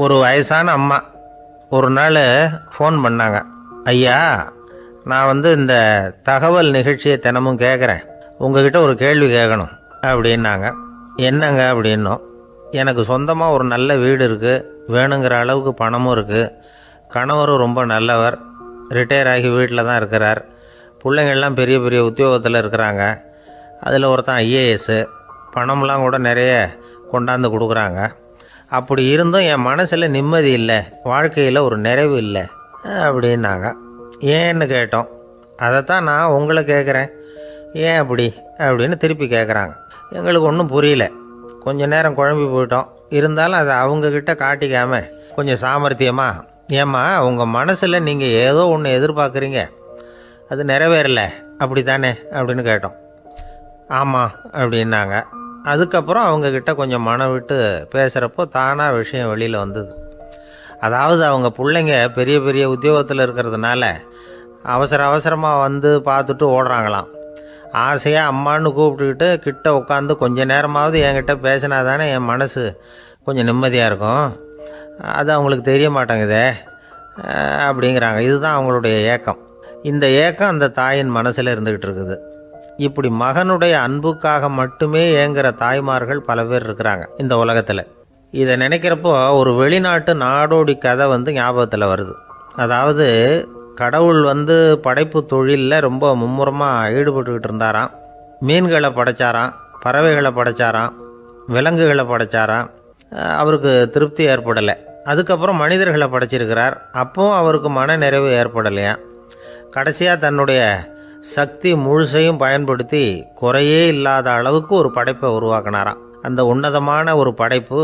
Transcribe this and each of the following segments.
ஒரு வயசான அம்மா ஒரு நாள் ஃபோன் பண்ணாங்க. ஐயா, நான் இந்த தகவல் நிகழ்ச்சியை தினமும் கேட்குறேன், உங்ககிட்ட ஒரு கேள்வி கேட்கணும் அப்படின்னாங்க. என்னங்க அப்படின்னோம். எனக்கு சொந்தமாக ஒரு நல்ல வீடு இருக்குது, வேணுங்கிற அளவுக்கு பணமும் இருக்குது, கணவரும் ரொம்ப நல்லவர், ரிட்டையர் ஆகி வீட்டில் தான் இருக்கிறார், பிள்ளைங்கள்லாம் பெரிய பெரிய உத்தியோகத்தில் இருக்கிறாங்க, அதில் ஒருத்தன் ஐஏஎஸ்ஸு, பணம்லாம் கூட நிறைய கொண்டாந்து கொடுக்குறாங்க. அப்படி இருந்தும் என் மனசில் நிம்மதி இல்லை, வாழ்க்கையில் ஒரு நிறைவு இல்லை அப்படின்னாங்க. ஏன்னு கேட்டோம். அதைத்தான் நான் உங்களை கேட்குறேன், ஏன் அப்படி அப்படின்னு திருப்பி கேட்குறாங்க. எங்களுக்கு ஒன்றும் புரியல. கொஞ்ச நேரம் குழம்பி போயிட்டோம். இருந்தாலும் அதை அவங்கக்கிட்ட காட்டிக்காமல் கொஞ்சம் சாமர்த்தியமாக, ஏம்மா உங்கள் மனசில் நீங்கள் ஏதோ ஒன்று எதிர்பார்க்குறீங்க, அது நிறைவேறலை அப்படி தானே அப்படின்னு கேட்டோம். ஆமாம் அப்படின்னாங்க. அதுக்கப்புறம் அவங்கக்கிட்ட கொஞ்சம் மனம் விட்டு பேசுகிறப்போ தானாக விஷயம் வெளியில் வந்தது. அதாவது அவங்க பிள்ளைங்க பெரிய பெரிய உத்தியோகத்தில் இருக்கிறதுனால அவசரமாக பார்த்துட்டு ஓடுறாங்களாம். ஆசையாக அம்மான்னு கூப்பிட்டுக்கிட்டு கிட்ட உட்காந்து கொஞ்ச நேரமாவது என்கிட்ட பேசினா தானே என் மனசு கொஞ்சம் நிம்மதியாக இருக்கும். அது அவங்களுக்கு தெரிய மாட்டேங்குதே அப்படிங்கிறாங்க. இதுதான் அவங்களுடைய ஏக்கம். இந்த ஏக்கம் அந்த தாயின் மனசில் இருந்துக்கிட்டு இருக்குது. இப்படி மகனுடைய அன்புக்காக மட்டுமே ஏங்குகிற தாய்மார்கள் பல பேர் இருக்கிறாங்க இந்த உலகத்தில். இதை நினைக்கிறப்போ ஒரு வெளிநாட்டு நாடோடி கதை ஞாபகத்தில் வருது. அதாவது கடவுள் படைப்பு தொழிலில் ரொம்ப மும்முரமாக ஈடுபட்டுக்கிட்டு இருந்தாராம். மீன்களை படைச்சாராம், பறவைகளை படைச்சாராம், விலங்குகளை படைச்சாராம். அவருக்கு திருப்தி ஏற்படலை. அதுக்கப்புறம் மனிதர்களை படைச்சிருக்கிறார். அப்பவும் அவருக்கு மன நிறைவு ஏற்படலையாம். கடைசியாக தன்னுடைய சக்தி முழுசையும் பயன்படுத்தி குறையே இல்லாத அளவுக்கு ஒரு படைப்பை உருவாக்கினாராம். அந்த உன்னதமான ஒரு படைப்பு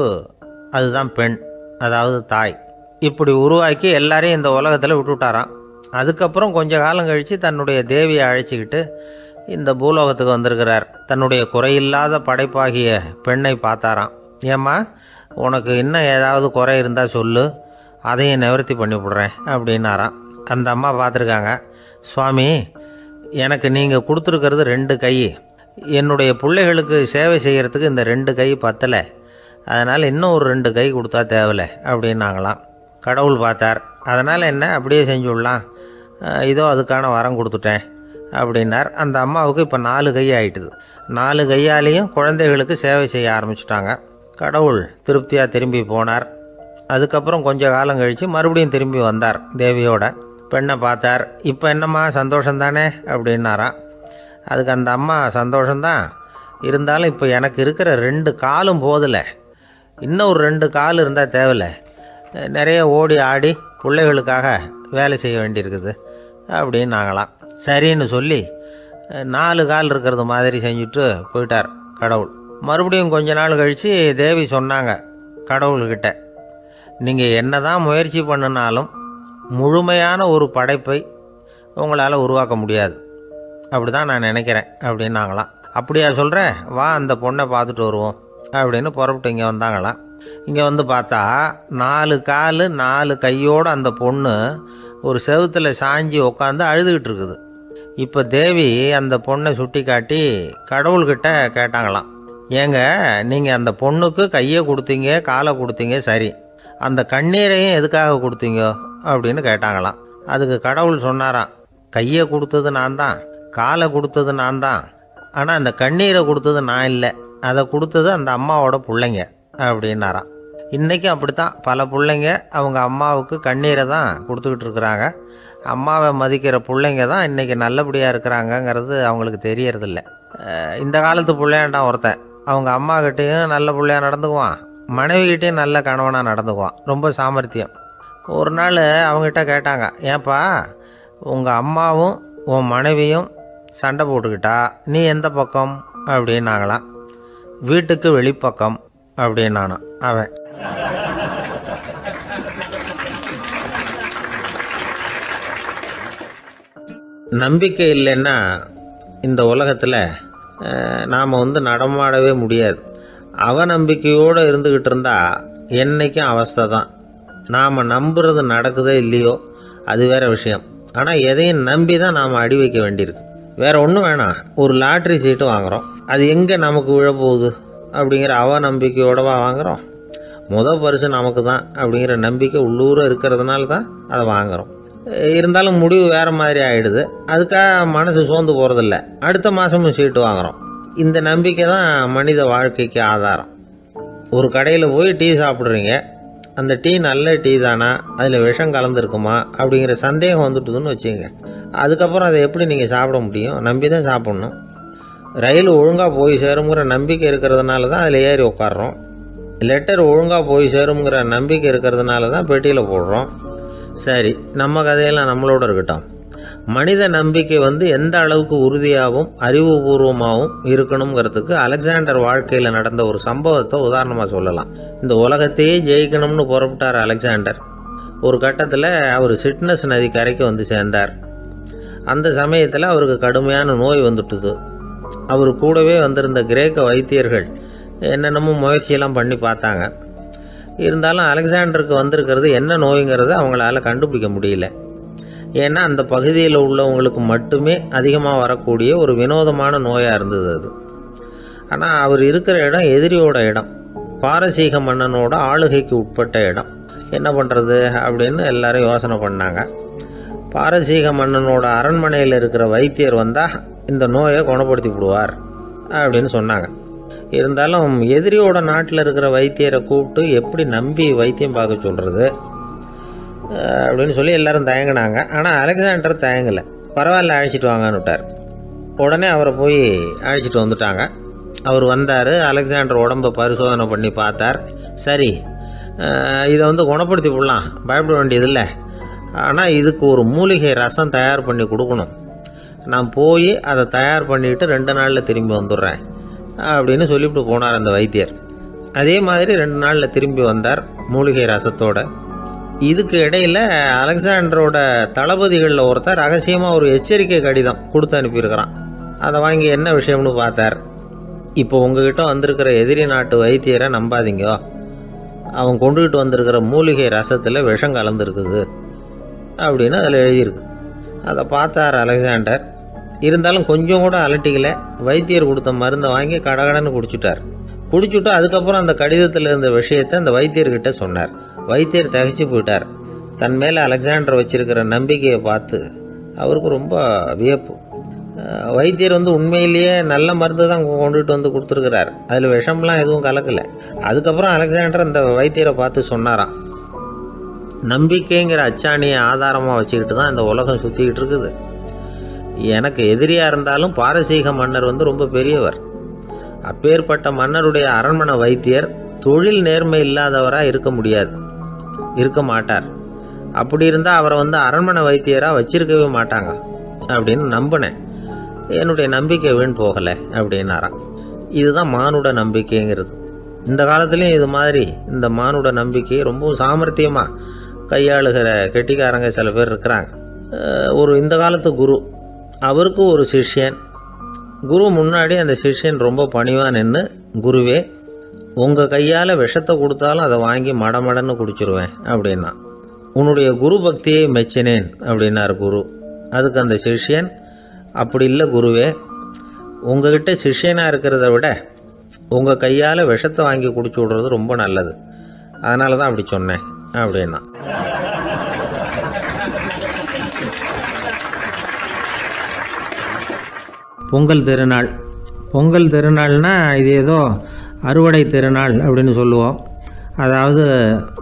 அதுதான் பெண், அதாவது தாய். இப்படி உருவாக்கி எல்லாரையும் இந்த உலகத்தில் விட்டுவிட்டாராம். அதுக்கப்புறம் கொஞ்ச காலம் கழித்து தன்னுடைய தேவியை அழைச்சிக்கிட்டு இந்த பூலோகத்துக்கு வந்திருக்கிறார். தன்னுடைய குறையில்லாத படைப்பாகிய பெண்ணை பார்த்தாராம். ஏம்மா, உனக்கு இன்னும் ஏதாவது குறை இருந்தால் சொல்லு, அதையும் நிவர்த்தி பண்ணிவிடுறேன் அப்படின்னாராம். அந்த அம்மா பார்த்துருக்காங்க. சுவாமி, எனக்கு நீங்கள் கொடுத்துருக்கிறது 2 கை, என்னுடைய பிள்ளைகளுக்கு சேவை செய்கிறதுக்கு இந்த 2 கை பத்தலை, அதனால் இன்னும் ஒரு 2 கை கொடுத்தா தேவலை அப்படின்னாங்களாம். கடவுள் பார்த்தார். அதனால் என்ன, அப்படியே செஞ்சுடலாம், இதோ அதுக்கான வரம் கொடுத்துட்டேன் அப்படின்னார். அந்த அம்மாவுக்கு இப்போ 4 கை ஆகிட்டுது. 4 கையாலேயும் குழந்தைகளுக்கு சேவை செய்ய ஆரம்பிச்சிட்டாங்க. கடவுள் திருப்தியாக திரும்பி போனார். அதுக்கப்புறம் கொஞ்ச காலம் கழித்து மறுபடியும் திரும்பி வந்தார் தேவியோட. பெண்ணை பார்த்தார். இப்போ என்னம்மா சந்தோஷந்தானே அப்படின்னாராம். அதுக்கு அந்த அம்மா, சந்தோஷந்தான், இருந்தாலும் இப்போ எனக்கு இருக்கிற 2 காலும் போதில்லை, இன்னும் ஒரு 2 கால் இருந்தால் தேவையில்லை, நிறைய ஓடி ஆடி பிள்ளைகளுக்காக வேலை செய்ய வேண்டியிருக்குது அப்படின்னாங்களாம். சரின்னு சொல்லி 4 கால் இருக்கிறது மாதிரி செஞ்சுட்டு போயிட்டார் கடவுள். மறுபடியும் கொஞ்ச நாள் கழித்து தேவி சொன்னாங்க கடவுள்கிட்ட, நீங்கள் என்ன தான் முயற்சி பண்ணினாலும் முழுமையான ஒரு படைப்பை உங்களால் உருவாக்க முடியாது, அப்படி தான் நான் நினைக்கிறேன் அப்படின்னாங்களாம். அப்படியா சொல்கிறேன், வா அந்த பொண்ணை பார்த்துட்டு வருவோம் அப்படின்னு புறப்பட்டு இங்கே வந்தாங்களாம். இங்கே பார்த்தா 4 கால் 4 கையோடு அந்த பொண்ணு ஒரு செவுத்தில் சாஞ்சி உட்காந்து அழுதுகிட்டு இருக்குது. இப்போ தேவி அந்த பொண்ணை சுட்டி காட்டி கடவுள்கிட்ட கேட்டாங்களாம், ஏங்க நீங்கள் அந்த பொண்ணுக்கு கையை கொடுத்தீங்க, காலை கொடுத்தீங்க, சரி, அந்த கண்ணீரையும் எதுக்காக கொடுத்தீங்க அப்படின்னு கேட்டாங்களாம். அதுக்கு கடவுள் சொன்னாராம், கையை கொடுத்தது நான் தான், காலை கொடுத்தது நான் தான், ஆனால் அந்த கண்ணீரை கொடுத்தது நான் இல்லை, அதை கொடுத்தது அந்த அம்மாவோட பிள்ளைங்க அப்படின்னாராம். இன்றைக்கும் அப்படி தான் பல பிள்ளைங்க அவங்க அம்மாவுக்கு கண்ணீரை தான் கொடுத்துக்கிட்டு இருக்கிறாங்க. அம்மாவை மதிக்கிற பிள்ளைங்க தான் இன்றைக்கி நல்லபடியாக இருக்கிறாங்கங்கிறது அவங்களுக்கு தெரியறதில்ல. இந்த காலத்து பிள்ளையாண்டான் ஒருத்தன் அவங்க அம்மாக்கிட்டேயும் நல்ல பிள்ளையாக நடந்துக்குவான், மனைவிக்கிட்டேயும் நல்ல கணவனாக நடந்துக்குவான், ரொம்ப சாமர்த்தியம். ஒரு நாள் அவங்ககிட்ட கேட்டாங்க, ஏன்பா உங்கள் அம்மாவும் உன் மனைவியும் சண்டை போட்டுக்கிட்டா நீ எந்த பக்கம் அப்படின்னாங்களாம். வீட்டுக்கு வெளிப்பக்கம் அப்படின்னானோ அவன். நம்பிக்கை இல்லைன்னா இந்த உலகத்தில் நாம் நடமாடவே முடியாது. அவநம்பிக்கையோடு இருந்துக்கிட்டு இருந்தால் என்றைக்கும் அவஸ்தை தான். நாம் நம்புறது நடக்குதோ இல்லையோ அது வேறு விஷயம். ஆனால் எதையும் நம்பி தான் நாம் அடி வைக்க வேண்டியிருக்கு. வேறு ஒன்றும் வேணாம், ஒரு லாட்ரி சீட்டு வாங்குகிறோம், அது எங்கே நமக்கு விழப்போகுது அப்படிங்கிற அவநம்பிக்கையோடவா வாங்குகிறோம்? பரிசு நமக்கு தான் அப்படிங்கிற நம்பிக்கை உள்ளூர இருக்கிறதுனால தான் அதை வாங்குகிறோம். இருந்தாலும் முடிவு வேறு மாதிரி ஆகிடுது. அதுக்காக மனசு சோர்ந்து போகிறதில்ல. அடுத்த மாதமும் சீட்டு வாங்குகிறோம். இந்த நம்பிக்கை தான் மனித வாழ்க்கைக்கு ஆதாரம். ஒரு கடையில் போய் டீ சாப்பிட்றீங்க. அந்த டீ நல்ல டீ தானா, அதில் விஷம் கலந்துருக்குமா அப்படிங்கிற சந்தேகம் வந்துட்டுதுன்னு வச்சுங்க. அதுக்கப்புறம் அதை எப்படி நீங்கள் சாப்பிட முடியும்? நம்பி தான் சாப்பிட்ணும். ரயில் ஒழுங்காக போய் சேருங்கிற நம்பிக்கை இருக்கிறதுனால தான் அதில் ஏறி உட்காடுறோம். லெட்டர் ஒழுங்காக போய் சேருங்கிற நம்பிக்கை இருக்கிறதுனால தான் பெட்டியில் போடுறோம். சரி, நம்ம கதையெல்லாம் நம்மளோட இருக்கட்டும். மனித நம்பிக்கை எந்த அளவுக்கு உறுதியாகவும் அறிவுபூர்வமாகவும் இருக்கணுங்கிறதுக்கு அலெக்சாண்டர் வாழ்க்கையில் நடந்த ஒரு சம்பவத்தை உதாரணமாக சொல்லலாம். இந்த உலகத்தையே ஜெயிக்கணும்னு புறப்பட்டார் அலெக்சாண்டர். ஒரு கட்டத்தில் அவர் சிட்னஸ் நதி கரைக்கு சேர்ந்தார். அந்த சமயத்தில் அவருக்கு கடுமையான நோய் வந்துட்டுது. அவர் கூடவே வந்திருந்த கிரேக்க வைத்தியர்கள் என்னென்னமோ முயற்சியெல்லாம் பண்ணி பார்த்தாங்க. இருந்தாலும் அலெக்சாண்டருக்கு வந்திருக்கிறது என்ன நோய்ங்கிறத அவங்களால கண்டுபிடிக்க முடியல. ஏன்னா அந்த பகுதியில் உள்ளவங்களுக்கு மட்டுமே அதிகமாக வரக்கூடிய ஒரு வினோதமான நோயாக இருந்தது அது. ஆனால் அவர் இருக்கிற இடம் எதிரியோட இடம், பாரசீக மன்னனோட ஆளுகைக்கு உட்பட்ட இடம். என்ன பண்ணுறது அப்படின்னு எல்லாரும் யோசனை பண்ணாங்க. பாரசீக மன்னனோட அரண்மனையில் இருக்கிற வைத்தியர் வந்தால் இந்த நோயை குணப்படுத்தி விடுவார் அப்படின்னு சொன்னாங்க. இருந்தாலும் எதிரியோட நாட்டில் இருக்கிற வைத்தியரை கூப்பிட்டு எப்படி நம்பி வைத்தியம் பார்க்க சொல்கிறது அப்படின்னு சொல்லி எல்லோரும் தயங்கினாங்க. ஆனால் அலெக்சாண்டர் தயங்கலை. பரவாயில்ல, அழைச்சிட்டு வாங்கன்னு விட்டார். உடனே அவரை போய் அழைச்சிட்டு வந்துட்டாங்க. அவர் வந்தார். அலெக்சாண்டர் உடம்பை பரிசோதனை பண்ணி பார்த்தார். சரி, இதை குணப்படுத்தி விடலாம், பயப்பட வேண்டியதில்லை. ஆனால் இதுக்கு ஒரு மூலிகை ரசம் தயார் பண்ணி கொடுக்கணும். நான் போய் அதை தயார் பண்ணிவிட்டு 2 நாளில் திரும்பி வந்துடுறேன் அப்படின்னு சொல்லிவிட்டு போனார் அந்த வைத்தியர். அதே மாதிரி 2 நாளில் திரும்பி வந்தார் மூலிகை ரசத்தோட. இதுக்கு இடையில் அலெக்சாண்டரோட தளபதிகளில் ஒருத்தர் ரகசியமாக ஒரு எச்சரிக்கை கடிதம் கொடுத்து அனுப்பியிருக்கிறான். அதை வாங்கி என்ன விஷயம்னு பார்த்தார். இப்போ உங்ககிட்ட வந்திருக்கிற எதிரி நாட்டு வைத்தியரை நம்பாதீங்க. அவன் கொண்டுகிட்டு வந்திருக்கிற மூலிகை ரசத்தில் விஷம் கலந்துருக்குது அப்படின்னு அதில் எழுதியிருக்கு. அதை பார்த்தார் அலெக்சாண்டர். இருந்தாலும் கொஞ்சம் கூட அலட்டிக்கலை. வைத்தியர் கொடுத்த மருந்தை வாங்கி கடகடன்னு குடிச்சுட்டு அதுக்கப்புறம் அந்த கடிதத்தில் இருந்த விஷயத்தை அந்த வைத்தியர்கிட்ட சொன்னார். வைத்தியர் திகைச்சு போயிட்டார். தன் மேலே அலெக்சாண்டர் வச்சிருக்கிற நம்பிக்கையை பார்த்து அவருக்கு ரொம்ப வியப்பு. வைத்தியர் உண்மையிலேயே நல்ல மருந்து தான் கொண்டுகிட்டு கொடுத்துருக்கிறார். அதில் விஷம்லாம் எதுவும் கலக்கலை. அதுக்கப்புறம் அலெக்சாண்டர் அந்த வைத்தியரை பார்த்து சொன்னாராம், நம்பிக்கைங்கிற அச்சாணியை ஆதாரமாக வச்சுக்கிட்டு தான் இந்த உலகம் சுற்றிக்கிட்டு இருக்குது. எனக்கு எதிரியாக இருந்தாலும் பாரசீக மன்னர் ரொம்ப பெரியவர். அப்பேற்பட்ட மன்னருடைய அரண்மனை வைத்தியர் தொழில் நேர்மை இல்லாதவராக இருக்க மாட்டார். அப்படி இருந்தால் அவரை அரண்மனை வைத்தியராக வச்சிருக்கவே மாட்டாங்க அப்படின்னு நம்பினேன். என்னுடைய நம்பிக்கை வீண் போகலை அப்படின்னாராம். இதுதான் மானுட நம்பிக்கைங்கிறது. இந்த காலத்துலேயும் இது மாதிரி இந்த மானுட நம்பிக்கை ரொம்பவும் சாமர்த்தியமாக கையாளுகிற கெட்டிக்காரங்க சில பேர் இருக்கிறாங்க. இந்த காலத்து குரு, அவருக்கு ஒரு சிஷ்யன். குரு முன்னாடி அந்த சிஷ்யன் ரொம்ப பணிவாக நின்று, குருவே, உங்கள் கையால் விஷத்தை கொடுத்தாலும் அதை வாங்கி மடமடன்னு குடிச்சிருவேன் அப்படின்னா. உன்னுடைய குரு பக்தியை மெச்சினேன் அப்படின்னார் குரு. அதுக்கு அந்த சிஷ்யன், அப்படி இல்லை குருவே, உங்ககிட்ட சிஷ்யனாக இருக்கிறத விட உங்கள் கையால் விஷத்தை வாங்கி குடிச்சு விடுறது ரொம்ப நல்லது, அதனால தான் அப்படி சொன்னேன் அப்படின்னா. பொங்கல் திருநாள்னால் இது ஏதோ அறுவடை திருநாள் அப்படின்னு சொல்லுவோம். அதாவது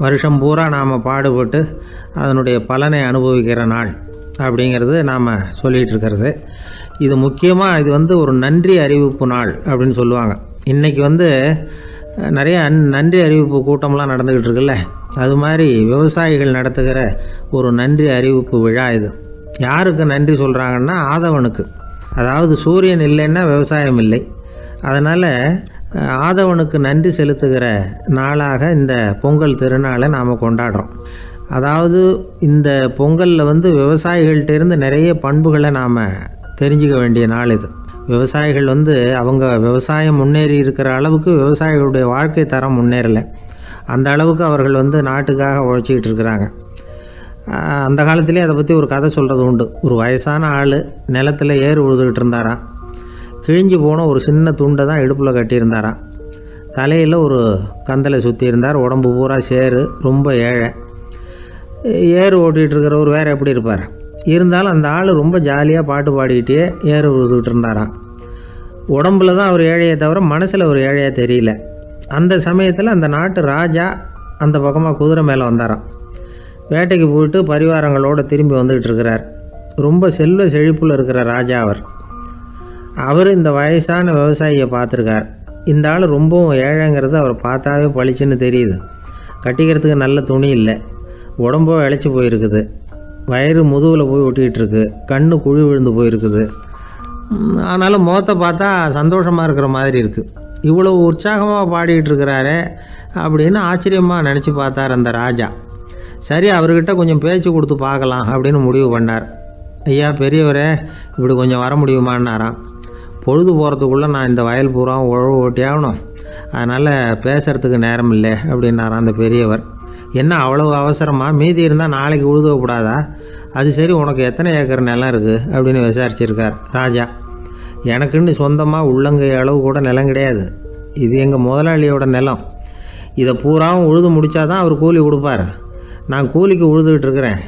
வருஷம் பூரா நாம் பாடுபட்டு அதனுடைய பலனை அனுபவிக்கிற நாள் அப்படிங்கிறது நாம் சொல்லிகிட்டு இருக்கிறது. இது முக்கியமாக இது ஒரு நன்றி அறிவிப்பு நாள் அப்படின்னு சொல்லுவாங்க. இன்றைக்கி நிறைய நன்றி அறிவிப்பு கூட்டம்லாம் நடந்துக்கிட்டு இருக்குல்ல, அது மாதிரி விவசாயிகள் நடத்துகிற ஒரு நன்றி அறிவிப்பு விழா இது. யாருக்கு நன்றி சொல்கிறாங்கன்னா ஆதவனுக்கு. அதாவது சூரியன் இல்லைன்னா விவசாயம் இல்லை. அதனால் ஆதவனுக்கு நன்றி செலுத்துகிற நாளாக இந்த பொங்கல் திருநாளை நாம் கொண்டாடுறோம். அதாவது இந்த பொங்கலில் விவசாயிகள்கிட்டேருந்து நிறைய பண்புகளை நாம் தெரிஞ்சுக்க வேண்டிய நாள் இது. விவசாயிகள் அவங்க விவசாயம் முன்னேறி இருக்கிற அளவுக்கு விவசாயிகளுடைய வாழ்க்கை தரம் முன்னேறலை. அந்த அளவுக்கு அவர்கள் நாட்டுக்காக உழைச்சிக்கிட்டு இருக்கிறாங்க. அந்த காலத்திலே அதை பற்றி ஒரு கதை சொல்கிறது உண்டு. ஒரு வயசான ஆள் நிலத்தில் ஏறு உழுதுகிட்டு இருந்தாராம். கிழிஞ்சு போன ஒரு சின்ன துண்டை தான் இடுப்பில் கட்டியிருந்தாராம். தலையில் ஒரு கந்தலை சுற்றி இருந்தார். உடம்பு பூரா சேரு, ரொம்ப ஏழை. ஏறு ஓட்டிகிட்டு இருக்கிறவர் வேறு எப்படி இருப்பார்? இருந்தாலும் அந்த ஆள் ரொம்ப ஜாலியாக பாட்டு பாடிக்கிட்டே ஏறு உழுதுகிட்டு இருந்தாராம். உடம்புல தான் அவர் ஏழையை தவிர மனசில் ஒரு ஏழையாக தெரியல. அந்த சமயத்தில் அந்த நாட்டு ராஜா அந்த பக்கமாக குதிரை மேலே வந்தாராம். வேட்டைக்கு போயிட்டு பரிவாரங்களோடு திரும்பி வந்துக்கிட்டு இருக்கிறார். ரொம்ப செல்வ செழிப்பில் இருக்கிற ராஜா அவர் இந்த வயசான விவசாயியை பார்த்துருக்கார். இந்த ஆள் ரொம்பவும் ஏழைங்கிறது அவர் பார்த்தாவே பளிச்சுன்னு தெரியுது. கட்டிக்கிறதுக்கு நல்ல துணி இல்லை, உடம்போ இழைச்சி போயிருக்குது, வயிறு முதுகில் போய் ஒட்டிக்கிட்டு இருக்கு, கண்ணு குழி விழுந்து போயிருக்குது. ஆனாலும் முகத்தை பார்த்தா சந்தோஷமாக இருக்கிற மாதிரி இருக்குது. இவ்வளோ உற்சாகமாக பாடிக்கிட்டு இருக்கிறாரே அப்படின்னு ஆச்சரியமாக நினச்சி பார்த்தார் அந்த ராஜா. சரி, அவர்கிட்ட கொஞ்சம் பேச்சு கொடுத்து பார்க்கலாம் அப்படின்னு முடிவு பண்ணார். ஐயா பெரியவரே, இப்படி கொஞ்சம் வர முடியுமான்னாராம். பொழுது போகிறதுக்குள்ளே நான் இந்த வயல் பூரா உழவு ஓட்டி ஆகணும், அதனால் பேசுகிறதுக்கு நேரம் இல்லை அப்படின்னாராம் அந்த பெரியவர். என்ன அவ்வளவு அவசரமாக? மீதி இருந்தால் நாளைக்கு உழுதக்கூடாதா? அது சரி, உனக்கு எத்தனை ஏக்கர் நிலம் இருக்குது அப்படின்னு விசாரிச்சிருக்கார் ராஜா. எனக்குன்னு சொந்தமாக உள்ளங்கை அளவு கூட நிலம் கிடையாது. இது எங்கள் முதலாளியோட நிலம். இதை பூராவும் உழுது முடித்தா தான் அவர் கூலி கொடுப்பார். நான் கூலிக்கு உழுதுகிட்டு இருக்கிறேன்.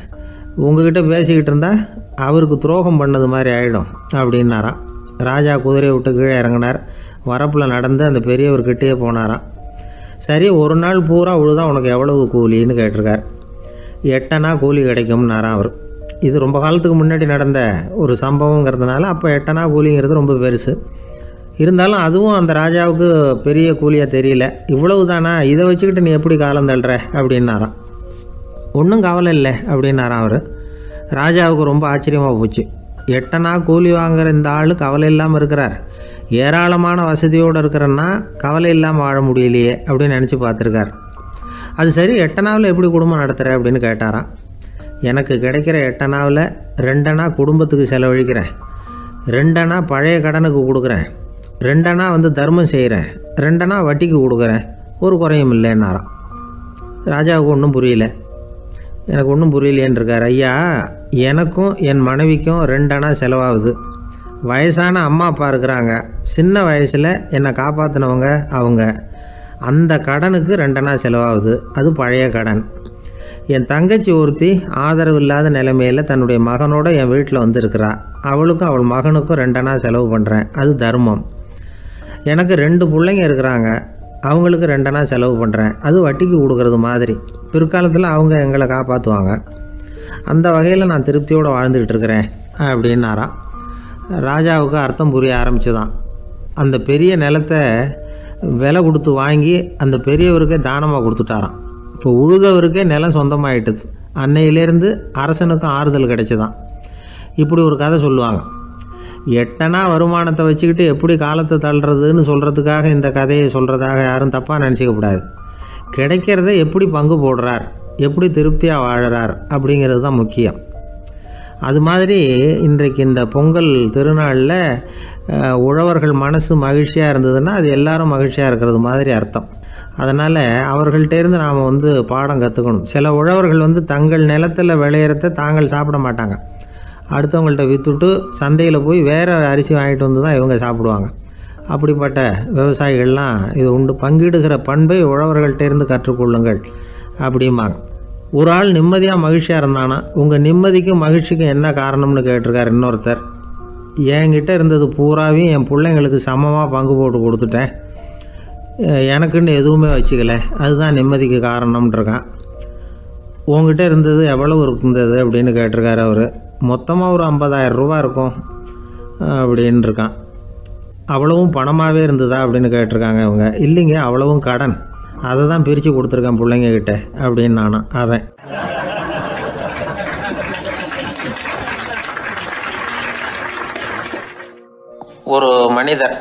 உங்ககிட்ட பேசிக்கிட்டு இருந்தால் அவருக்கு துரோகம் பண்ணது மாதிரி ஆகிடும் அப்படின்னாராம். ராஜா குதிரையை விட்டு கீழே இறங்கினார். வரப்பில் நடந்து அந்த பெரியவர்கிட்டே போனாராம். சரி, ஒரு நாள் பூரா உழுதா உனக்கு எவ்வளவு கூலின்னு கேட்டிருக்கார். 8 அணா கூலி கிடைக்கும்னாராம் அவர். இது ரொம்ப காலத்துக்கு முன்னாடி நடந்த ஒரு சம்பவங்கிறதுனால அப்போ 8 அணா கூலிங்கிறது ரொம்ப பெருசு. இருந்தாலும் அதுவும் அந்த ராஜாவுக்கு பெரிய கூலியாக தெரியல. இவ்வளவு தானா, இதை வச்சுக்கிட்டு நீ எப்படி காலம் தள்ளுற அப்படின்னாராம். ஒன்றும் கவலை இல்லை அப்படின்னாராம் அவர். ராஜாவுக்கு ரொம்ப ஆச்சரியமாக போச்சு. 8 அணா கூலி வாங்குகிற இந்த ஆள் கவலை இல்லாமல் இருக்கிறார், ஏராளமான வசதியோடு இருக்கிறன்னா கவலை இல்லாமல் வாழ முடியலையே அப்படின்னு நினச்சி பார்த்துருக்கார். அது சரி, 8 அணாவில் எப்படி குடும்பம் நடத்துகிற அப்படின்னு கேட்டாராம். எனக்கு கிடைக்கிற 8 அணாவில் 2 அணா குடும்பத்துக்கு செலவழிக்கிறேன், 2 அணா பழைய கடனுக்கு கொடுக்குறேன், 2 அணா தர்மம் செய்கிறேன், 2 அணா வட்டிக்கு கொடுக்குறேன், ஒரு குறையும் இல்லைன்னாராம். ராஜாவுக்கு ஒன்றும் புரியல. எனக்கு ஒன்றும் புரியலேன்னு இருக்கார். ஐயா, எனக்கும் என் மனைவிக்கும் 2 அணா செலவாகுது. வயசான அம்மா அப்பா இருக்கிறாங்க, சின்ன வயசில் என்னை காப்பாற்றினவங்க அவங்க. அந்த கடனுக்கு 2 அணா செலவாகுது, அது பழைய கடன். என் தங்கச்சி ஒருத்தி ஆதரவு இல்லாத நிலைமையில் தன்னுடைய மகனோட என் வீட்டில் இருக்கிறா. அவளுக்கும் அவள் மகனுக்கும் 2 அணா செலவு பண்ணுறேன், அது தர்மம். எனக்கு 2 பிள்ளைங்க இருக்கிறாங்க, அவங்களுக்கு 2 அணா செலவு பண்ணுறேன், அது வட்டிக்கு கொடுக்கறது மாதிரி. பிற்காலத்தில் அவங்க எங்களை காப்பாற்றுவாங்க. அந்த வகையில் நான் திருப்தியோடு வாழ்ந்துக்கிட்டு இருக்கிறேன் அப்படின்னாராம். ராஜாவுக்கு அர்த்தம் புரிய ஆரம்பிச்சுதான். அந்த பெரிய நிலத்தை விலை கொடுத்து வாங்கி அந்த பெரியவருக்கே தானமாக கொடுத்துட்டாராம். இப்போ உழுதவருக்கே நிலம் சொந்தமாகிட்டுது. அன்னையிலேருந்து அரசனுக்கும் ஆறுதல் கிடைச்சிதான். இப்படி ஒரு கதை சொல்லுவாங்க. 8 அணா வருமானத்தை வச்சுக்கிட்டு எப்படி காலத்தை தள்ளுறதுன்னு சொல்கிறதுக்காக இந்த கதையை சொல்கிறதாக யாரும் தப்பாக நினச்சிக்கக்கூடாது. கிடைக்கிறத எப்படி பங்கு போடுறார், எப்படி திருப்தியாக வாழறார் அப்படிங்கிறது தான் முக்கியம். அது மாதிரி இன்றைக்கு இந்த பொங்கல் திருநாளில் உழவர்கள் மனசு மகிழ்ச்சியாக இருந்ததுன்னா அது எல்லாரும் மகிழ்ச்சியாக இருக்கிறது மாதிரி அர்த்தம். அதனால் அவர்கள்ட்டேருந்து நாம் பாடம் கற்றுக்கணும். சில உழவர்கள் தங்கள் நிலத்தில் விளையிறத தாங்கள் சாப்பிட மாட்டாங்க, அடுத்தவங்கள்ட்ட விற்றுட்டு சந்தையில் போய் வேறு அரிசி வாங்கிட்டு வந்து தான் இவங்க சாப்பிடுவாங்க. அப்படிப்பட்ட விவசாயிகள்லாம் இது உண்டு. பங்கிடுகிற பண்பை உழவர்கள்ட்டேருந்து கற்றுக்கொள்ளுங்கள் அப்படிம்பாங்க. ஒரு ஆள் நிம்மதியாக மகிழ்ச்சியாக இருந்தானா, உங்கள் நிம்மதிக்கும் மகிழ்ச்சிக்கும் என்ன காரணம்னு கேட்டிருக்கார் இன்னொருத்தர். என்கிட்ட இருந்தது பூராவையும் என் பிள்ளைங்களுக்கு சமமாக பங்கு போட்டு கொடுத்துட்டேன், எனக்குன்னு எதுவுமே வச்சுக்கல, அதுதான் நிம்மதிக்கு காரணம்ன்றிருக்கான். உங்ககிட்ட இருந்தது எவ்வளவு இருந்தது அப்படின்னு கேட்டிருக்காரு அவர். மொத்தமாக ஒரு 50,000 ரூபா இருக்கும் அப்படின்னு இருக்கான். அவ்வளவும் பணமாகவே இருந்ததா அப்படின்னு கேட்டிருக்காங்க இவங்க. இல்லைங்க, அவ்வளவும் கடன், அதை தான் பிரித்து கொடுத்துருக்கேன் பிள்ளைங்கக்கிட்ட அப்படின்னு நானும். அவன் ஒரு மனிதர்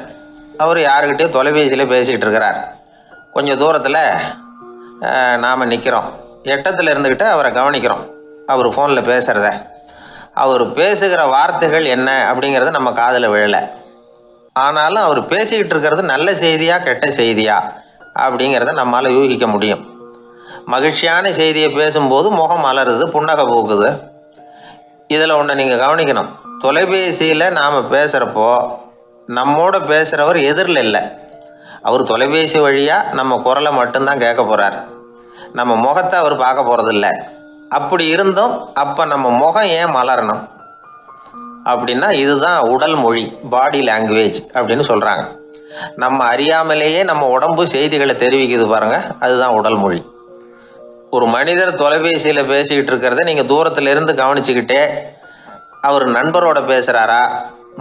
அவர் யாருக்கிட்டே தொலைபேசியில் பேசிக்கிட்டு இருக்கிறார். கொஞ்சம் தூரத்தில் நாம் நிற்கிறோம். எட்டத்தில் இருந்துக்கிட்டு அவரை கவனிக்கிறோம். அவர் ஃபோனில் பேசுகிறத, அவர் பேசுகிற வார்த்தைகள் என்ன அப்படிங்கிறது நம்ம காதில் விழலை. ஆனாலும் அவர் பேசிக்கிட்டு இருக்கிறது நல்ல செய்தியா கெட்ட செய்தியா அப்படிங்கிறத நம்மளால் யூகிக்க முடியும். மகிழ்ச்சியான செய்தியை பேசும்போது முகம் மலருது, புன்னகை போக்குது. இதில் ஒன்று நீங்கள் கவனிக்கணும். தொலைபேசியில் நாம் பேசுகிறப்போ நம்மோட பேசுகிறவர் எதிரில் இல்லை, அவர் தொலைபேசி வழியாக நம்ம குரலை மட்டும்தான் கேட்க போகிறார், நம்ம முகத்தை அவர் பார்க்க போகிறதில்ல. அப்படி இருந்தும் அப்போ நம்ம முகம் ஏன் மலரணும் அப்படின்னா இதுதான் உடல் மொழி, பாடி லாங்குவேஜ் அப்படின்னு சொல்கிறாங்க. நம்ம அறியாமலேயே நம்ம உடம்பு செய்திகளை தெரிவிக்குது பாருங்க, அதுதான் உடல் மொழி. ஒரு மனிதர் தொலைபேசியில் பேசிக்கிட்டு இருக்கிறத நீங்கள் தூரத்தில் இருந்து கவனிச்சுக்கிட்டே அவர் நண்பரோட பேசுகிறாரா,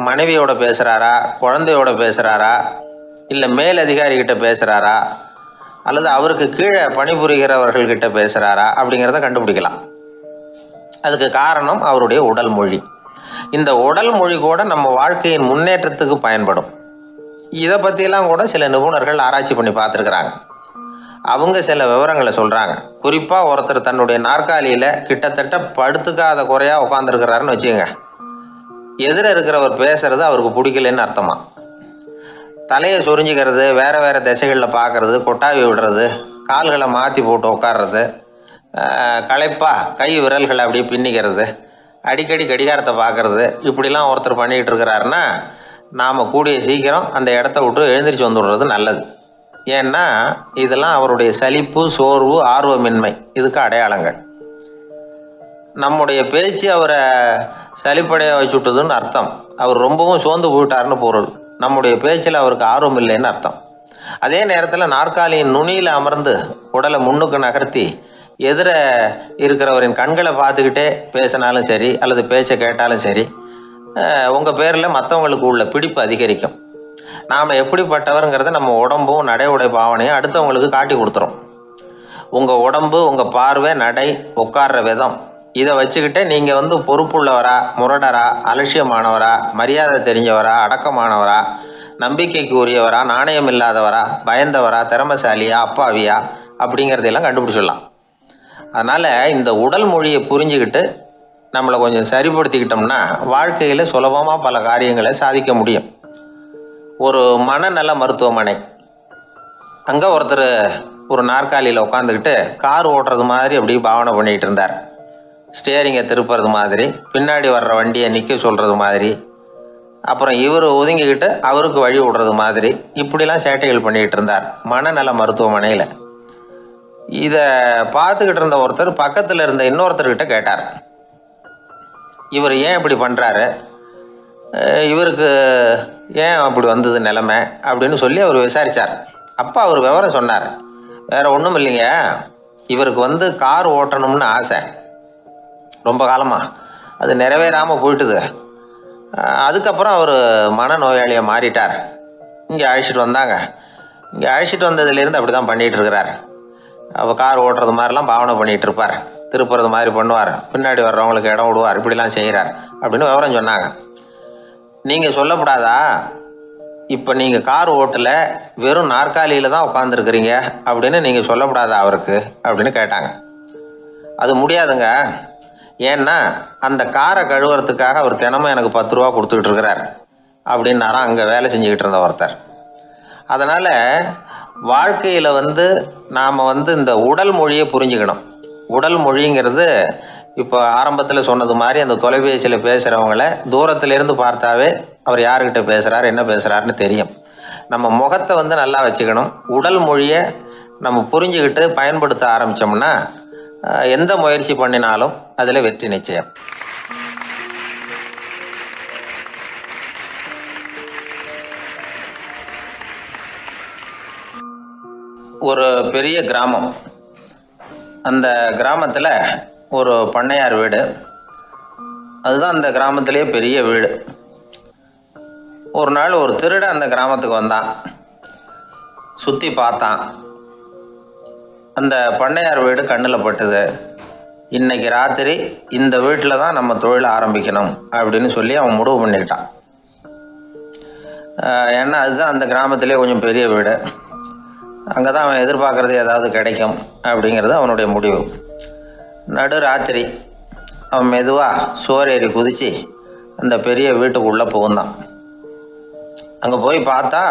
மனைவியோட பேசுகிறாரா, குழந்தையோட பேசுகிறாரா, இல்லை மேல் அதிகாரிகிட்ட பேசுகிறாரா, அல்லது அவருக்கு கீழே பணிபுரிகிறவர்கள்கிட்ட பேசுகிறாரா அப்படிங்கிறத கண்டுபிடிக்கலாம். அதுக்கு காரணம் அவருடைய உடல் மொழி. இந்த உடல் மொழி கூட நம்ம வாழ்க்கையின் முன்னேற்றத்துக்கு பயன்படும். இதை பற்றியெல்லாம் கூட சில நிபுணர்கள் ஆராய்ச்சி பண்ணி பார்த்துருக்குறாங்க. அவங்க சில விவரங்களை சொல்கிறாங்க. குறிப்பாக ஒருத்தர் தன்னுடைய நாற்காலியில் கிட்டத்தட்ட படுத்துக்காத குறையாக உட்காந்துருக்கிறாருன்னு வச்சுக்கோங்க. எதிர இருக்கிறவர் பேசுறது அவருக்கு பிடிக்கலன்னு அர்த்தமா. தலையை சொரிஞ்சிக்கிறது, வேறு வேறு திசைகளில் பார்க்குறது, கொட்டாவி விடுறது, கால்களை மாற்றி போட்டு உட்கார்றது, களைப்பா கை விரல்களை அப்படியே பின்னிக்கிறது, அடிக்கடி கடிகாரத்தை பார்க்குறது, இப்படிலாம் ஒருத்தர் பண்ணிக்கிட்டு இருக்கிறாருன்னா நாம் கூடிய சீக்கிரம் அந்த இடத்த விட்டு எழுந்திரிச்சு வந்துடுறது நல்லது. ஏன்னா இதெல்லாம் அவருடைய சலிப்பு, சோர்வு, ஆர்வமின்மை இதுக்கு அடையாளங்கள். நம்முடைய பேச்சு அவரை சலிப்படைய வச்சுட்டுதுன்னு அர்த்தம். அவர் ரொம்பவும் சோர்ந்து போயிட்டாருன்னு பொருள். நம்முடைய பேச்சில் அவருக்கு ஆர்வம் இல்லைன்னு அர்த்தம். அதே நேரத்தில் நாற்காலியின் நுனியில் அமர்ந்து உடலை முன்னுக்கு நகர்த்தி எதிர இருக்கிறவரின் கண்களை பார்த்துக்கிட்டே பேசினாலும் சரி அல்லது பேச்சை கேட்டாலும் சரி, உங்கள் பேரில் மற்றவங்களுக்கு உள்ள பிடிப்பு அதிகரிக்கும். நாம் எப்படிப்பட்டவருங்கிறத நம்ம உடம்பும் நடை உடை பாவனையும் அடுத்தவங்களுக்கு காட்டி கொடுத்துரும். உங்கள் உடம்பு, உங்கள் பார்வை, நடை, உட்கார்ற விதம், இதை வச்சுக்கிட்டே நீங்கள் பொறுப்புள்ளவரா, முரடரா, அலட்சியமானவரா, மரியாதை தெரிஞ்சவரா, அடக்கமானவரா, நம்பிக்கைக்கு உரியவரா, நாணயம் இல்லாதவரா, பயந்தவரா, திறமைசாலியா, அப்பாவியா அப்படிங்கிறதையெல்லாம் கண்டுபிடிச்சிடலாம். அதனால் இந்த உடல் மொழியை புரிஞ்சுக்கிட்டு நம்மளை கொஞ்சம் சரிப்படுத்திக்கிட்டோம்னா வாழ்க்கையில் சுலபமாக பல காரியங்களை சாதிக்க முடியும். ஒரு மனநல மருத்துவமனை, அங்கே ஒருத்தர் ஒரு நாற்காலியில் உட்காந்துக்கிட்டு கார் ஓட்டுறது மாதிரி அப்படி பாவனை பண்ணிகிட்டு இருந்தார். ஸ்டியரிங்கை திருப்புறது மாதிரி, பின்னாடி வர்ற வண்டியை நிற்க சொல்கிறது மாதிரி, அப்புறம் இவர் ஒதுங்கிக்கிட்டு அவருக்கு வழி விடுறது மாதிரி, இப்படிலாம் சேட்டைகள் பண்ணிக்கிட்டு இருந்தார் மனநல மருத்துவமனையில். இதை பார்த்துக்கிட்டு இருந்த ஒருத்தர் பக்கத்தில் இருந்த இன்னொருத்தர்கிட்ட கேட்டார், இவர் ஏன் இப்படி பண்ணுறாரு, இவருக்கு ஏன் அப்படி வந்தது நிலைமை அப்படின்னு சொல்லி அவர் விசாரித்தார். அப்போ அவர் விவரம் சொன்னார். வேறு ஒன்றும் இல்லைங்க, இவருக்கு கார் ஓட்டணும்னு ஆசை ரொம்ப காலமாக, அது நிறைவேறாமல் போயிட்டுது. அதுக்கப்புறம் அவர் மனநோயாளியை மாறிட்டார். இங்கே அழைச்சிட்டு வந்தாங்க. இங்கே அழைச்சிட்டு வந்ததுலேருந்து அப்படி தான் பண்ணிகிட்டு இருக்கிறார். அவர் கார் ஓட்டுறது மாதிரிலாம் பாவனை பண்ணிகிட்டு இருப்பார், திருப்புறது மாதிரி பண்ணுவார், பின்னாடி வர்றவங்களுக்கு இடம் விடுவார், இப்படிலாம் செய்கிறார் அப்படின்னு விவரம் சொன்னாங்க. நீங்கள் சொல்லக்கூடாதா, இப்போ நீங்கள் கார் ஓட்டல வெறும் நாற்காலியில் தான் உட்காந்துருக்குறீங்க அப்படின்னு நீங்கள் சொல்லக்கூடாதா அவருக்கு அப்படின்னு கேட்டாங்க. அது முடியாதுங்க, ஏன்னா அந்த காரை கழுவுறதுக்காக அவர் தினமும் எனக்கு 10 ரூபா கொடுத்துக்கிட்டு இருக்கிறார் அப்படின்னாராம் அங்கே வேலை செஞ்சுக்கிட்டு இருந்த ஒருத்தர். அதனால் வாழ்க்கையில் நாம் இந்த உடல் மொழியை புரிஞ்சுக்கணும். உடல் மொழிங்கிறது இப்போ ஆரம்பத்தில் சொன்னது மாதிரி அந்த தொலைபேசியில் பேசுகிறவங்கள தூரத்திலேருந்து பார்த்தாவே அவர் யாருக்கிட்ட பேசுகிறார், என்ன பேசுகிறாருன்னு தெரியும். நம்ம முகத்தை நல்லா வச்சுக்கணும். உடல் மொழியை நம்ம புரிஞ்சுக்கிட்டு பயன்படுத்த ஆரம்பித்தோம்னா எந்த முயற்சி பண்ணினாலும் அதில் வெற்றி நிச்சயம். ஒரு பெரிய கிராமம். அந்த கிராமத்தில் ஒரு பண்ணையார் வீடு, அதுதான் அந்த கிராமத்திலேயே பெரிய வீடு. ஒரு நாள் ஒரு திருடன் அந்த கிராமத்துக்கு வந்தான். சுற்றி பார்த்தான். அந்த பண்ணையார் வீடு கண்ணில் பட்டுது. இன்னைக்கு ராத்திரி இந்த வீட்டில் தான் நம்ம தொழிலை ஆரம்பிக்கணும் அப்படின்னு சொல்லி அவன் முடிவு பண்ணிக்கிட்டான். ஏன்னா அதுதான் அந்த கிராமத்திலே கொஞ்சம் பெரிய வீடு, அங்கே தான் அவன் எதிர்பார்க்குறது ஏதாவது கிடைக்கும் அப்படிங்கிறது அவனுடைய முடிவு. நடு ராத்திரி அவன் மெதுவாக சோறேறி குதித்து அந்த பெரிய வீட்டுக்குள்ளே புகுந்தான். அங்கே போய் பார்த்தா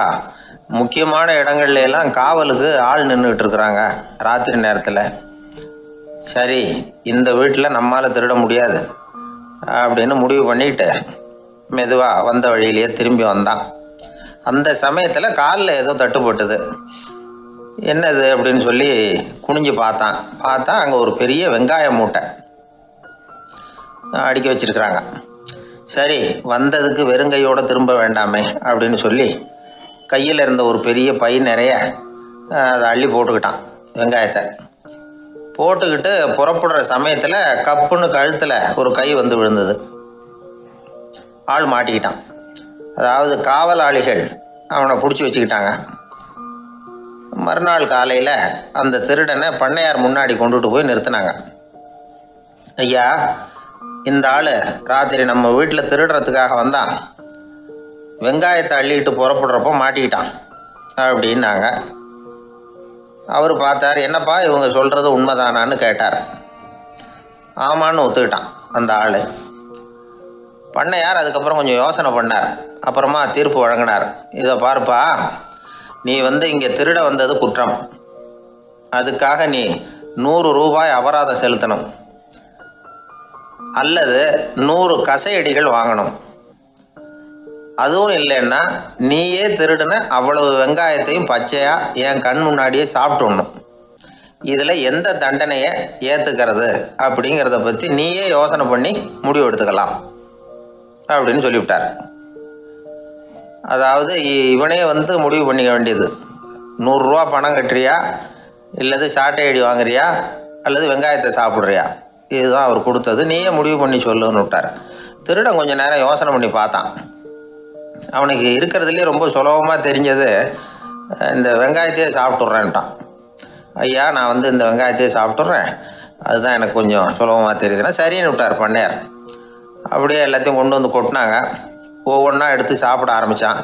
முக்கியமான இடங்கள்ல எல்லாம் காவலுக்கு ஆள் நின்றுட்டு இருக்கிறாங்க ராத்திரி நேரத்தில். சரி, இந்த வீட்டில் நம்மால் திருட முடியாது அப்படின்னு முடிவு பண்ணிட்டு மெதுவாக வந்த வழியிலேயே திரும்பி வந்தான். அந்த சமயத்தில் காலில் ஏதோ தட்டுப்பட்டது. என்னது அப்படின்னு சொல்லி குனிஞ்சு பார்த்தா அங்கே ஒரு பெரிய வெங்காய மூட்டை அடுக்கி வச்சிருக்கிறாங்க. சரி, வந்ததுக்கு வெறுங்கையோடு திரும்ப வேண்டாமே அப்படின்னு சொல்லி கையில் இருந்த ஒரு பெரிய பை நிறைய அதை அள்ளி போட்டுக்கிட்டான். வெங்காயத்தை போட்டுக்கிட்டு புறப்படுற சமயத்தில் கப்புன்னு கழுத்தில் ஒரு கை வந்து விழுந்தது. ஆள் மாட்டிக்கிட்டான். அதாவது காவலாளிகள் அவனை பிடிச்சி வச்சுக்கிட்டாங்க. மறுநாள் காலையில் அந்த திருடனை பண்ணையார் முன்னாடி கொண்டுட்டு போய் நிறுத்தினாங்க. ஐயா, இந்த ஆள் ராத்திரி நம்ம வீட்டில் திருடுறதுக்காக வந்தான், வெங்காயத்தை அள்ளிட்டு புறப்படுறப்போ மாட்டிக்கிட்டான் அப்படின்னாங்க. அவர் பார்த்தார். என்னப்பா இவங்க சொல்கிறது உண்மைதானான்னு கேட்டார். ஆமான்னு ஒத்துக்கிட்டான் அந்த ஆள். பண்ணையார் அதுக்கப்புறம் கொஞ்சம் யோசனை பண்ணார். அப்புறமா தீர்ப்பு வழங்கினார். இதை பாருப்பா, நீ இங்கே திருட வந்தது குற்றம். அதுக்காக நீ 100 ரூபாய் அபராதம் செலுத்தணும், அல்லது 100 கசையடிகள் வாங்கணும். அதுவும் இல்லைன்னா நீயே திருடுன அவ்வளவு வெங்காயத்தையும் பச்சையா என் கண் முன்னாடியே சாப்பிட்டுடணும். இதில் எந்த தண்டனையை ஏற்றுக்கிறது அப்படிங்கிறத பற்றி நீயே யோசனை பண்ணி முடிவு எடுத்துக்கலாம் அப்படின்னு சொல்லிவிட்டார். அதாவது இவனே முடிவு பண்ணிக்க வேண்டியது, 100 ரூபா பணம் கட்டுறியா, இல்லது சாட்டை அடி வாங்குறியா, அல்லது வெங்காயத்தை சாப்பிட்றியா, இதுதான் அவர் கொடுத்தது, நீயே முடிவு பண்ணி சொல்லுன்னு விட்டார். திருடன் கொஞ்சம் நேரம் யோசனை பண்ணி பார்த்தான். அவனுக்கு இருக்கிறதுலே ரொம்ப சுலபமாக தெரிஞ்சது இந்த வெங்காயத்தையே சாப்பிட்டுட்றேன்ட்டான். ஐயா, நான் இந்த வெங்காயத்தையே சாப்பிட்டுட்றேன், அதுதான் எனக்கு கொஞ்சம் சுலபமாக தெரியுதுன்னா சரின்னு விட்டார் பண்ணையார். அப்படியே எல்லாத்தையும் கொண்டு கொட்டினாங்க. ஒவ்வொன்றா எடுத்து சாப்பிட ஆரம்பித்தான்.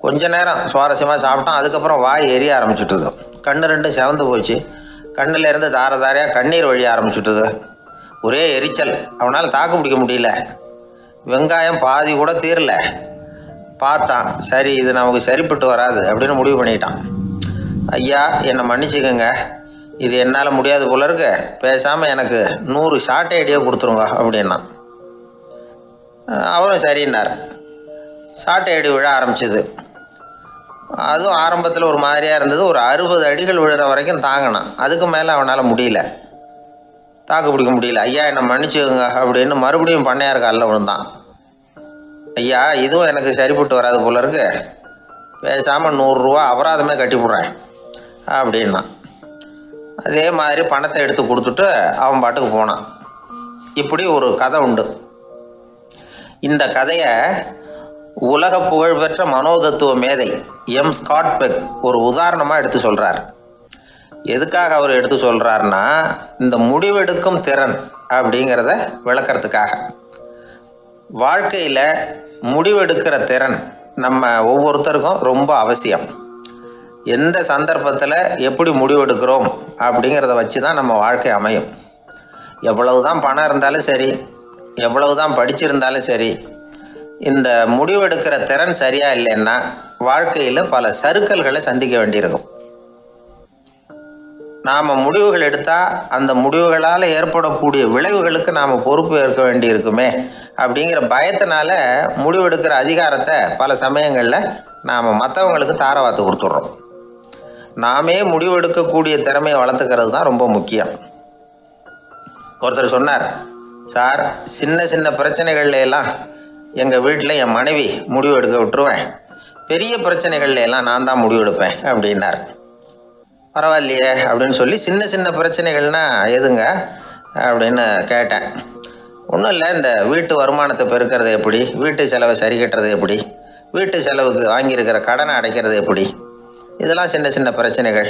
கொஞ்ச நேரம் சுவாரஸ்யமாக சாப்பிட்டான். அதுக்கப்புறம் வாய் எரிய ஆரம்பிச்சுட்டுது. கண்ணு 2 செவந்து போச்சு. கண்ணில் இருந்து தார தாரையாக கண்ணீர் வழிய ஆரம்பிச்சுட்டுது. ஒரே எரிச்சல். அவனால் தாக்கு பிடிக்க முடியல. வெங்காயம் பாதி கூட தீரல. பார்த்தான், சரி இது நமக்கு சரிப்பட்டு வராது அப்படின்னு முடிவு பண்ணிட்டான். ஐயா, என்னை மன்னிச்சுக்கோங்க, இது என்னால் முடியாது போல இருக்கு, பேசாமல் எனக்கு 100 சாட்டை அடியை கொடுத்துருங்க அப்படின்னா. அவரும் சரின்னார். சாட்டை அடி விழ ஆரம்பிச்சிது. அதுவும் ஆரம்பத்தில் ஒரு மாதிரியாக இருந்தது. ஒரு 60 அடிகள் விழுற வரைக்கும் தாங்கினான். அதுக்கு மேலே அவனால் முடியல, தாக்கு பிடிக்க முடியல. ஐயா, என்னை மன்னிச்சுக்கோங்க அப்படின்னு மறுபடியும் பண்ணையார் காலில் விழுந்தான். ஐயா, இதுவும் எனக்கு சரிப்பட்டு வராது போல இருக்கு, பேசாமல் 100 ரூபா அபராதமே கட்டிவிட்றேன் அப்படின்னா. அதே மாதிரி பணத்தை எடுத்து கொடுத்துட்டு அவன் பாட்டுக்கு போனான். இப்படி ஒரு கதை உண்டு. இந்த கதையை உலக புகழ்பெற்ற மனோதத்துவ மேதை எம் ஸ்காட் பெக் ஒரு உதாரணமாக எடுத்து சொல்கிறார். எதுக்காக அவர் எடுத்து சொல்கிறாருன்னா, இந்த முடிவெடுக்கும் திறன் அப்படிங்கிறத விளக்கிறதுக்காக. வாழ்க்கையில் முடிவெடுக்கிற திறன் நம்ம ஒவ்வொருத்தருக்கும் ரொம்ப அவசியம். எந்த சந்தர்ப்பத்தில் எப்படி முடிவெடுக்கிறோம் அப்படிங்கிறத வச்சு தான் நம்ம வாழ்க்கை அமையும். எவ்வளவு தான் பணம் இருந்தாலும் சரி, எவ்வளவு தான் படிச்சிருந்தாலும் சரி, இந்த முடிவெடுக்கிற திறன் சரியா இல்லைன்னா வாழ்க்கையில் பல சறுக்கல்களை சந்திக்க வேண்டியிருக்கும். நாம் முடிவுகள் எடுத்தால் அந்த முடிவுகளால் ஏற்படக்கூடிய விளைவுகளுக்கு நாம் பொறுப்பு ஏற்க வேண்டி இருக்குமே அப்படிங்கிற பயத்தினால முடிவெடுக்கிற அதிகாரத்தை பல சமயங்களில் நாம் மற்றவங்களுக்கு தாரவாத்து கொடுத்துட்றோம். நாமே முடிவெடுக்கக்கூடிய திறமையை வளர்த்துக்கிறது தான் ரொம்ப முக்கியம். ஒருத்தர் சொன்னார், சார், சின்ன சின்ன பிரச்சனைகள்ல எல்லாம் எங்கள் வீட்டில் என் மனைவி முடிவு எடுக்க விட்டுருவேன், பெரிய பிரச்சனைகள்ல எல்லாம் நான் தான் முடிவெடுப்பேன் அப்படின்னார். பரவாயில்லையே அப்படின்னு சொல்லி சின்ன சின்ன பிரச்சனைகள்னா எதுங்க அப்படின்னு கேட்டேன். ஒன்றும் இல்லை, இந்த வீட்டு வருமானத்தை பெருக்கிறது எப்படி, வீட்டு செலவை சரி கட்டுறது எப்படி, வீட்டு செலவுக்கு வாங்கியிருக்கிற கடனை அடைக்கிறது எப்படி, இதெல்லாம் சின்ன சின்ன பிரச்சனைகள்,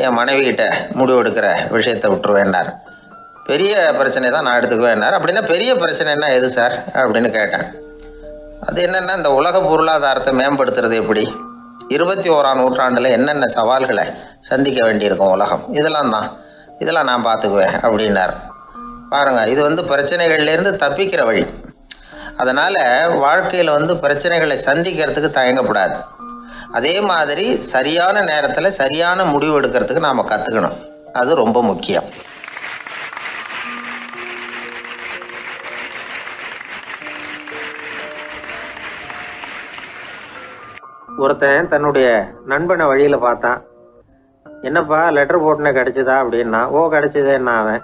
என் மனைவிகிட்ட முடிவெடுக்கிற விஷயத்தை விட்டுருவேன்னார். பெரிய பிரச்சனை தான் நான் எடுத்துக்குவேன்னார். அப்படின்னா பெரிய பிரச்சனைன்னா எது சார் அப்படின்னு கேட்டேன். அது என்னென்னா, இந்த உலக பொருளாதாரத்தை மேம்படுத்துறது எப்படி, 21ஆம் நூற்றாண்டில் என்னென்ன சவால்களை சந்திக்க வேண்டியிருக்கும் உலகம், இதெல்லாம் நான் பார்த்துக்குவேன் அப்படின்னார். பாருங்கள், இது பிரச்சனைகள்லேருந்து தப்பிக்கிற வழி. அதனால் வாழ்க்கையில் பிரச்சனைகளை சந்திக்கிறதுக்கு தயங்கக்கூடாது. அதே மாதிரி சரியான நேரத்தில் சரியான முடிவு எடுக்கிறதுக்கு நாம் கற்றுக்கணும். அது ரொம்ப முக்கியம். ஒருத்தன் தன்னுடைய நண்பனை வழியில் பார்த்தான். என்னப்பா லெட்டர் போட்டுனே கிடச்சிதா அப்படின்னா. ஓ கிடச்சிதேன்னா அவன்.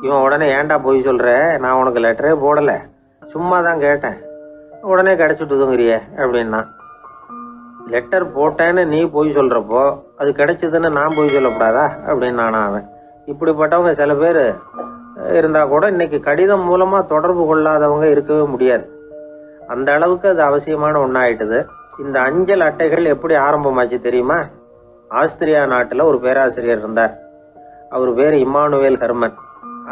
இவன் உடனே ஏன்டா போய் சொல்கிற, நான் உனக்கு லெட்டரே போடலை, சும்மா தான் கேட்டேன், உடனே கிடச்சிட்டுதுங்கிறியே அப்படின்னா. லெட்டர் போட்டேன்னு நீ போய் சொல்கிறப்போ அது கிடைச்சதுன்னு நான் போய் சொல்லக்கூடாதா அப்படின்னானா அவன். இப்படிப்பட்டவங்க சில பேர் இருந்தால் கூட இன்னைக்கு கடிதம் மூலமாக தொடர்பு கொள்ளாதவங்க இருக்கவே முடியாது. அந்த அளவுக்கு அது அவசியமான ஒன்றாயிட்டுது. இந்த அஞ்சல் அட்டைகள் எப்படி ஆரம்பமாச்சு தெரியுமா? ஆஸ்திரியா நாட்டில் ஒரு பேராசிரியர் இருந்தார். அவர் பேர் இம்மானுவேல் ஹெர்மன்.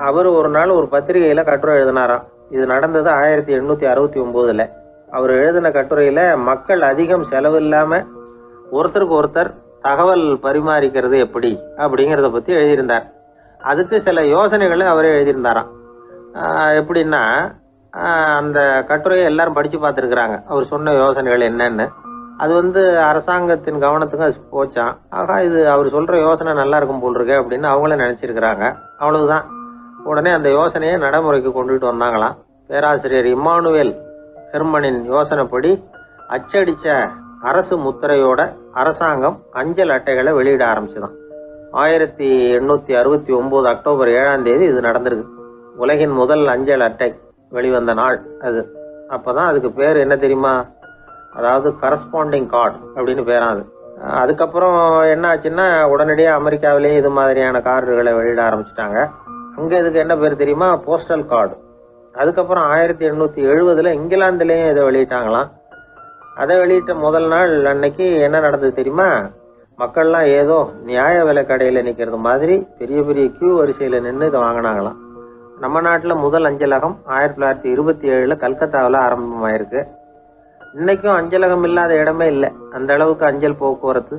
அவர் ஒரு நாள் ஒரு பத்திரிகையில் கட்டுரை எழுதினாராம். இது நடந்தது 1869. அவர் எழுதின கட்டுரையில் மக்கள் அதிகம் செலவு இல்லாமல் ஒருத்தருக்கு ஒருத்தர் தகவல் பரிமாறிக்கிறது எப்படி அப்படிங்கிறத பற்றி எழுதியிருந்தார். அதுக்கு சில யோசனைகளை அவரே எழுதியிருந்தாராம். எப்படின்னா, அந்த கட்டுரையை எல்லாரும் படித்து பார்த்துருக்குறாங்க. அவர் சொன்ன யோசனைகள் என்னன்னு. அது அரசாங்கத்தின் கவனத்துக்கு அது போச்சான். ஆகா, இது அவர் சொல்கிற யோசனை நல்லா இருக்கும் போல் இருக்கு அப்படின்னு அவங்களே நினச்சிருக்கிறாங்க. அவ்வளவுதான். உடனே அந்த யோசனையை நடைமுறைக்கு கொண்டுட்டு வந்தாங்களாம். பேராசிரியர் இம்மானுவேல் ஹெர்மனின் யோசனைப்படி அச்சடித்த அரசு முத்திரையோட அரசாங்கம் அஞ்சல் அட்டைகளை வெளியிட ஆரம்பிச்சுதான். 1869 அக்டோபர் 7 இது நடந்திருக்கு. உலகின் முதல் அஞ்சல் அட்டை வெளிவந்த நாள் அது. அப்போதான் அதுக்கு பேர் என்ன தெரியுமா? அதாவது கரஸ்பாண்டிங் கார்டு அப்படின்னு பேராது. அதுக்கப்புறம் என்ன ஆச்சுன்னா, உடனடியாக அமெரிக்காவிலேயே இது மாதிரியான கார்டுகளை வெளியிட ஆரம்பிச்சிட்டாங்க. அங்கே இதுக்கு என்ன பேர் தெரியுமா? Postal card. அதுக்கப்புறம் 1870 இங்கிலாந்துலேயும் இதை வெளியிட்டாங்களாம். அதை வெளியிட்ட முதல் நாள் அன்னைக்கு என்ன நடந்தது தெரியுமா? மக்கள்லாம் ஏதோ நியாய விலை கடையில் நிற்கிறது மாதிரி பெரிய பெரிய கியூ வரிசையில் நின்று இதை வாங்கினாங்களாம். நம்ம நாட்டில் முதல் அஞ்சலகம் 1927 கல்கத்தாவில் ஆரம்பமாயிருக்கு. இன்னைக்கும் அஞ்சலகம் இல்லாத இடமே இல்லை. அந்த அளவுக்கு அஞ்சல் போக்குவரத்து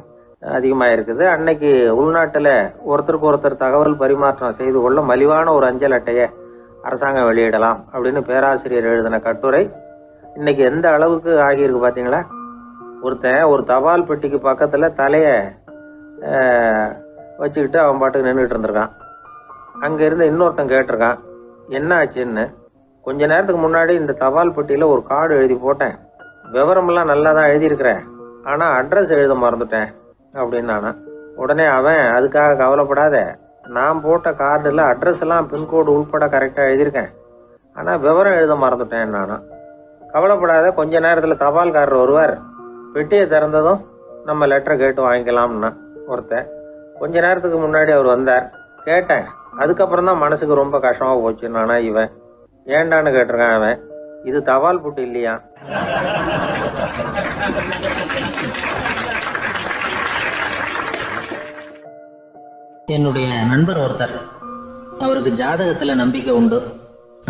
அதிகமாக இருக்குது. அன்னைக்கு உள்நாட்டில் ஒருத்தருக்கு ஒருத்தர் தகவல் பரிமாற்றம் செய்து கொள்ள மலிவான ஒரு அஞ்சல் அட்டையை அரசாங்கம் வெளியிடலாம் அப்படின்னு பேராசிரியர் எழுதின கட்டுரை இன்னைக்கு எந்த அளவுக்கு ஆகியிருக்கு பார்த்தீங்களா? ஒருத்தன் ஒரு தபால் பெட்டிக்கு பக்கத்தில் தலையை வச்சுக்கிட்டு அவன் பாட்டுக்கு நின்றுட்டு இருந்திருக்கான். அங்கே இருந்து இன்னொருத்தன் கேட்டிருக்கான், என்ன ஆச்சுன்னு. கொஞ்ச நேரத்துக்கு முன்னாடி இந்த தபால் பெட்டியில் ஒரு கார்டு எழுதி போட்டேன், விவரமெல்லாம் நல்லா தான் எழுதியிருக்கிறேன், ஆனால் அட்ரஸ் எழுத மறந்துட்டேன் அப்படின்னு நானா. உடனே அவன், அதுக்காக கவலைப்படாத, நான் போட்ட கார்டில் அட்ரஸ் எல்லாம் பின்கோடு உள்பட கரெக்டாக எழுதியிருக்கேன், ஆனால் விவரம் எழுத மறந்துட்டேன் நானா. கவலைப்படாத, கொஞ்ச நேரத்தில் தபால்காரர் வருவார், பெட்டியை திறந்ததும் நம்ம லெட்டரை கேட்டு வாங்கிக்கலாம்னா ஒருத்தன். கொஞ்ச நேரத்துக்கு முன்னாடி அவர் வந்தார், கேட்டேன், அதுக்கப்புறம் தான் மனசுக்கு ரொம்ப கஷ்டமாக போச்சு நானா. இவன் ஏண்டான்னு கேட்டிருக்கான். அவன், இது தபால் புட்டு இல்லையா? என்னுடைய நண்பர் ஒருத்தர், அவருக்கு ஜாதகத்துல நம்பிக்கை உண்டு.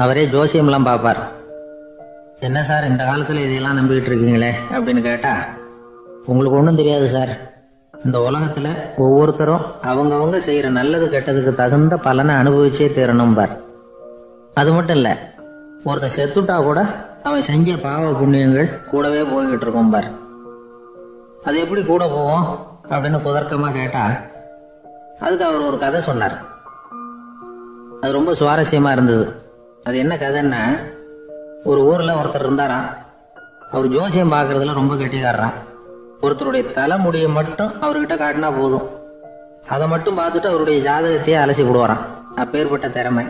அவரே ஜோசியம்லாம் பார்ப்பார். என்ன சார் இந்த காலத்துல இதையெல்லாம் நம்பிக்கிட்டு இருக்கீங்களே அப்படின்னு கேட்டா, உங்களுக்கு ஒன்றும் தெரியாது சார், இந்த உலகத்துல ஒவ்வொருத்தரும் அவங்கவுங்க செய்யற நல்லது கெட்டதுக்கு தகுந்த பலனை அனுபவிச்சே தீரணும் பார். அது மட்டும் இல்ல, ஒருத்தன் செத்துட்டா கூட அவன் செஞ்ச பாவ புண்ணியங்கள் கூடவே போய்கிட்டு இருக்கும் பார். அது எப்படி கூட போவோம் அப்படின்னு குதர்க்கமா கேட்டா, அதுக்கு அவர் ஒரு கதை சொன்னார். அது ரொம்ப சுவாரஸ்யமா இருந்தது. அது என்ன கதைன்னா, ஒரு ஊர்ல ஒருத்தர் இருந்தாராம். அவர் ஜோசியம் பார்க்கறதுல ரொம்ப கெட்டிக்காரராம். ஒருத்தருடைய தலைமுடியை மட்டும் அவர்கிட்ட காட்டினா போதும், அதை மட்டும் பார்த்துட்டு அவருடைய ஜாதகத்தையே அலசி விடுவாராம். அப்பேற்பட்ட திறமை.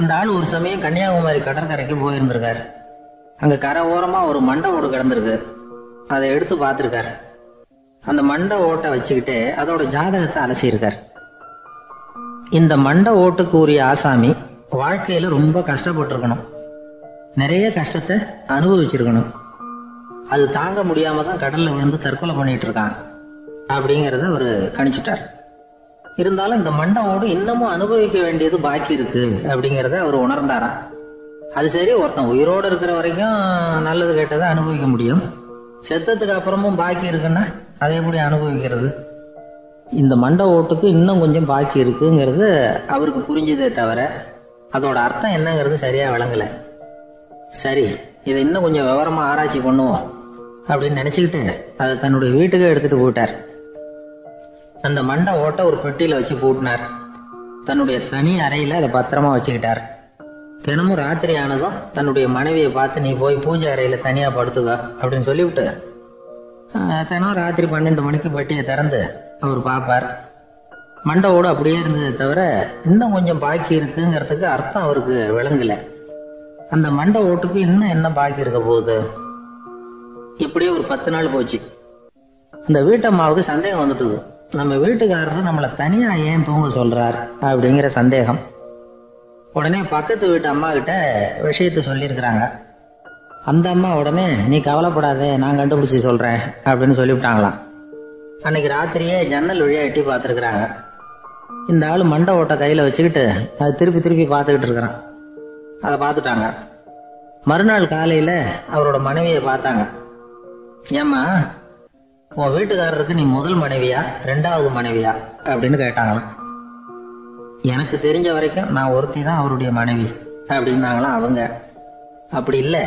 அந்த ஆள் ஒரு சமயம் கன்னியாகுமரி கடற்கரைக்கு போயிருந்திருக்காரு. அங்க கரை ஓரமா ஒரு மண்டை ஓடு கிடந்திருக்கு. அதை எடுத்து பார்த்திருக்காரு. அந்த மண்டை ஓட்டை வச்சுக்கிட்டு அதோட ஜாதகத்தை அலசியிருக்கார். இந்த மண்டை ஓட்டுக்கு உரிய ஆசாமி வாழ்க்கையில ரொம்ப கஷ்டப்பட்டிருக்கணும், நிறைய கஷ்டத்தை அனுபவிச்சிருக்கணும். அது தாங்க முடியாம தான் கடல்ல விழுந்து தற்கொலை பண்ணிட்டு இருக்காங்க அப்படிங்கறத அவரு கணிச்சுட்டார். இருந்தாலும் இந்த மண்டை ஓடு இன்னமும் அனுபவிக்க வேண்டியது பாக்கி இருக்கு அப்படிங்கறத அவர் உணர்ந்தாராம். அது சரி, ஒருத்தன் உயிரோடு இருக்கிற வரைக்கும் நல்லது கெட்டதை அனுபவிக்க முடியும், செத்ததுக்கு அப்புறமும் பாக்கி இருக்குன்னா அதை எப்படி அனுபவிக்கிறது? இந்த மண்டை ஓட்டுக்கு இன்னும் கொஞ்சம் பாக்கி இருக்குங்கிறது அவருக்கு புரிஞ்சதே தவிர அதோட அர்த்தம் என்னங்கிறது சரியா விளங்கல. சரி, இதை இன்னும் கொஞ்சம் விவரமா ஆராய்ச்சி பண்ணுவோம் அப்படின்னு நினைச்சுக்கிட்டு அதை தன்னுடைய வீட்டுக்கு எடுத்துட்டு போயிட்டார். அந்த மண்டை ஓட்டை ஒரு பெட்டியில வச்சு பூட்டினார். தன்னுடைய தனி அறையில அதை பத்திரமா வச்சுக்கிட்டார். தினமும் ராத்திரி ஆனதும் தன்னுடைய மனைவியை பார்த்து, நீ போய் பூஜை அறையில தனியா படுத்துக்க அப்படின்னு சொல்லிவிட்டு தினம் ராத்திரி 12 மணிக்கு பெட்டியை திறந்து அவர் பார்ப்பார். மண்டை ஓடு அப்படியே இருந்ததை தவிர இன்னும் கொஞ்சம் பாக்கி இருக்குங்கிறதுக்கு அர்த்தம் அவருக்கு விளங்கலை. அந்த மண்டை ஓட்டுக்கு இன்னும் என்ன பாக்கி இருக்க போகுது? இப்படியே ஒரு 10 நாள் போச்சு. அந்த வீட்டம்மாவுக்கு சந்தேகம் வந்துட்டுது. நம்ம வீட்டுக்காரர் நம்மளை தனியா ஏன் தூங்க சொல்றார் அப்படிங்கிற சந்தேகம். உடனே பக்கத்து வீட்டு அம்மா கிட்ட விஷயத்த சொல்லியிருக்கிறாங்க. அந்த அம்மா உடனே நீ கவலைப்படாதே, நான் கண்டுபிடிச்சி சொல்றேன் அப்படின்னு சொல்லிவிட்டாங்களாம். அன்னைக்கு ராத்திரியே ஜன்னல் வழியா எட்டி பார்த்துருக்குறாங்க. இந்த ஆள் மண்டை ஓட்டை கையில வச்சுக்கிட்டு அது திருப்பி திருப்பி பார்த்துக்கிட்டு இருக்கிறான். அதை பார்த்துட்டாங்க. மறுநாள் காலையில அவரோட மனைவியை பார்த்தாங்க. ஏம்மா, உன் வீட்டுக்காரருக்கு நீ முதல் மனைவியா 2வது மனைவியா அப்படின்னு கேட்டாங்களாம். எனக்கு தெரிஞ்ச வரைக்கும் நான் ஒருத்தி தான் அவருடைய மனைவி அப்படின்னாங்களாம் அவங்க. அப்படி இல்லை,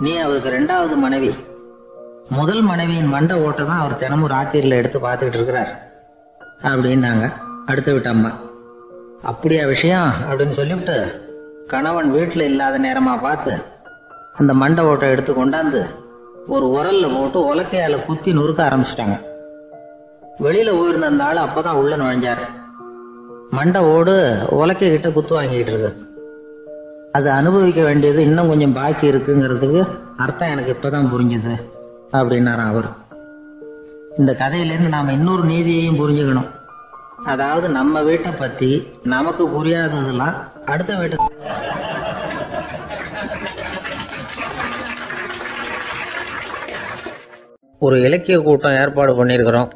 நீ அவருக்கு 2வது மனைவி. முதல் மனைவியின் மண்டை ஓட்டை தான் அவர் தினமும் ராத்திரியில் எடுத்து பார்த்துக்கிட்டு இருக்கிறார் அப்படின்னாங்க அடுத்த வீட்டு அம்மா. அப்படியா விஷயம் அப்படின்னு சொல்லிவிட்டு கணவன் வீட்டில் இல்லாத நேரமா பார்த்து அந்த மண்டை ஓட்டை எடுத்து கொண்டாந்து ஒரு உரல்ல போட்டு உலக்கையால குத்தி நொறுக்க ஆரம்பிச்சிட்டாங்க. வெளியில உயிர்ந்த அந்த ஆள் அப்பதான் உள்ள நுழைஞ்சாரு. மண்டை ஓடு உலக்கை கிட்ட குத்து வாங்கிட்டு இருக்கு. அது அனுபவிக்க வேண்டியது இன்னும் கொஞ்சம் பாக்கி இருக்குங்கிறதுக்கு அர்த்தம் எனக்கு இப்பதான் புரிஞ்சுது அப்படின்னாராம் அவர். இந்த கதையிலேருந்து நாம இன்னொரு நீதியையும் புரிஞ்சுக்கணும். அதாவது நம்ம வீட்டை பத்தி நமக்கு புரியாததெல்லாம் அடுத்த வீட்டு. ஒரு இலக்கிய கூட்டம் ஏற்பாடு பண்ணியிருக்கிறோம்,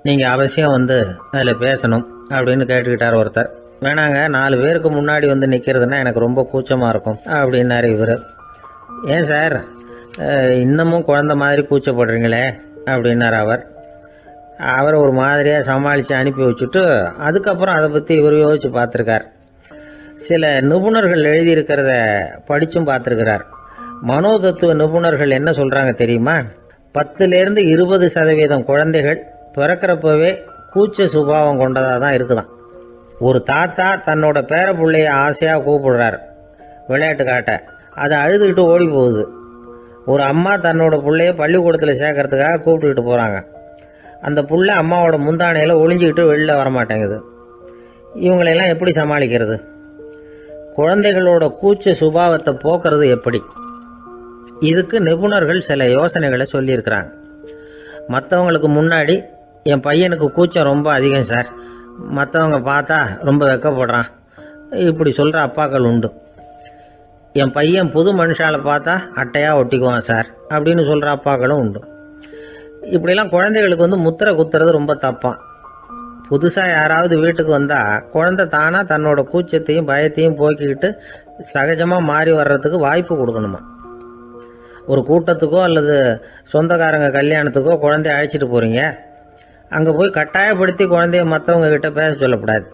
நீங்கள் அவசியம் வந்து அதில் பேசணும் அப்படின்னு கேட்டுக்கிட்டார் ஒருத்தர். வேணாங்க, 4 பேருக்கு முன்னாடி வந்து நிற்கிறதுனா எனக்கு ரொம்ப கூச்சமாக இருக்கும் அப்படின்னாரு இவர். ஏன் சார் இன்னமும் குழந்த மாதிரி கூச்சப்படுறீங்களே அப்படின்னார் அவர் ஒரு மாதிரியாக சமாளித்து அனுப்பி வச்சுட்டு அதுக்கப்புறம் அதை பற்றி இவர் யோசித்து பார்த்துருக்கார். சில நிபுணர்கள் எழுதியிருக்கிறத படித்தும் பார்த்துருக்கிறார். மனோதத்துவ நிபுணர்கள் என்ன சொல்கிறாங்க தெரியுமா? 10லேருந்து 20% குழந்தைகள் பிறக்கிறப்பவே கூச்ச சுபாவம் கொண்டதாக தான் இருக்குதான். ஒரு தாத்தா தன்னோட பேர பிள்ளைய ஆசையாக கூப்பிடுறார் விளையாட்டு காட்ட, அதை அழுதுகிட்டு ஓடி போகுது. ஒரு அம்மா தன்னோட பிள்ளைய பள்ளிக்கூடத்தில் சேர்க்கறதுக்காக கூப்பிட்டுக்கிட்டு போகிறாங்க. அந்த புள்ள அம்மாவோட முந்தானையில் ஒளிஞ்சிக்கிட்டு வெளில வரமாட்டேங்குது. இவங்களெல்லாம் எப்படி சமாளிக்கிறது? குழந்தைகளோட கூச்ச சுபாவத்தை போக்குறது எப்படி? இதுக்கு நிபுணர்கள் சில யோசனைகளை சொல்லியிருக்கிறாங்க. மற்றவங்களுக்கு முன்னாடி என் பையனுக்கு கூச்சம் ரொம்ப அதிகம் சார், மற்றவங்க பார்த்தா ரொம்ப வெக்கப்படுறான், இப்படி சொல்கிற அப்பாக்கள் உண்டு. என் பையன் புது மனுஷால பார்த்தா அட்டையாக ஒட்டிக்குவான் சார் அப்படின்னு சொல்கிற அப்பாக்களும் உண்டு. இப்படிலாம் குழந்தைகளுக்கு வந்து முத்திரை குத்துறது ரொம்ப தப்பான். புதுசாக யாராவது வீட்டுக்கு வந்தால் குழந்தை தானாக தன்னோட கூச்சத்தையும் பயத்தையும் போக்கிக்கிட்டு சகஜமாக மாறி வர்றதுக்கு வாய்ப்பு கொடுக்கணுமா. ஒரு கூட்டத்துக்கோ அல்லது சொந்தக்காரங்க கல்யாணத்துக்கோ குழந்தைய அழைச்சிட்டு போகிறீங்க, அங்கே போய் கட்டாயப்படுத்தி குழந்தைய மற்றவங்க கிட்ட பேச சொல்லக்கூடாது.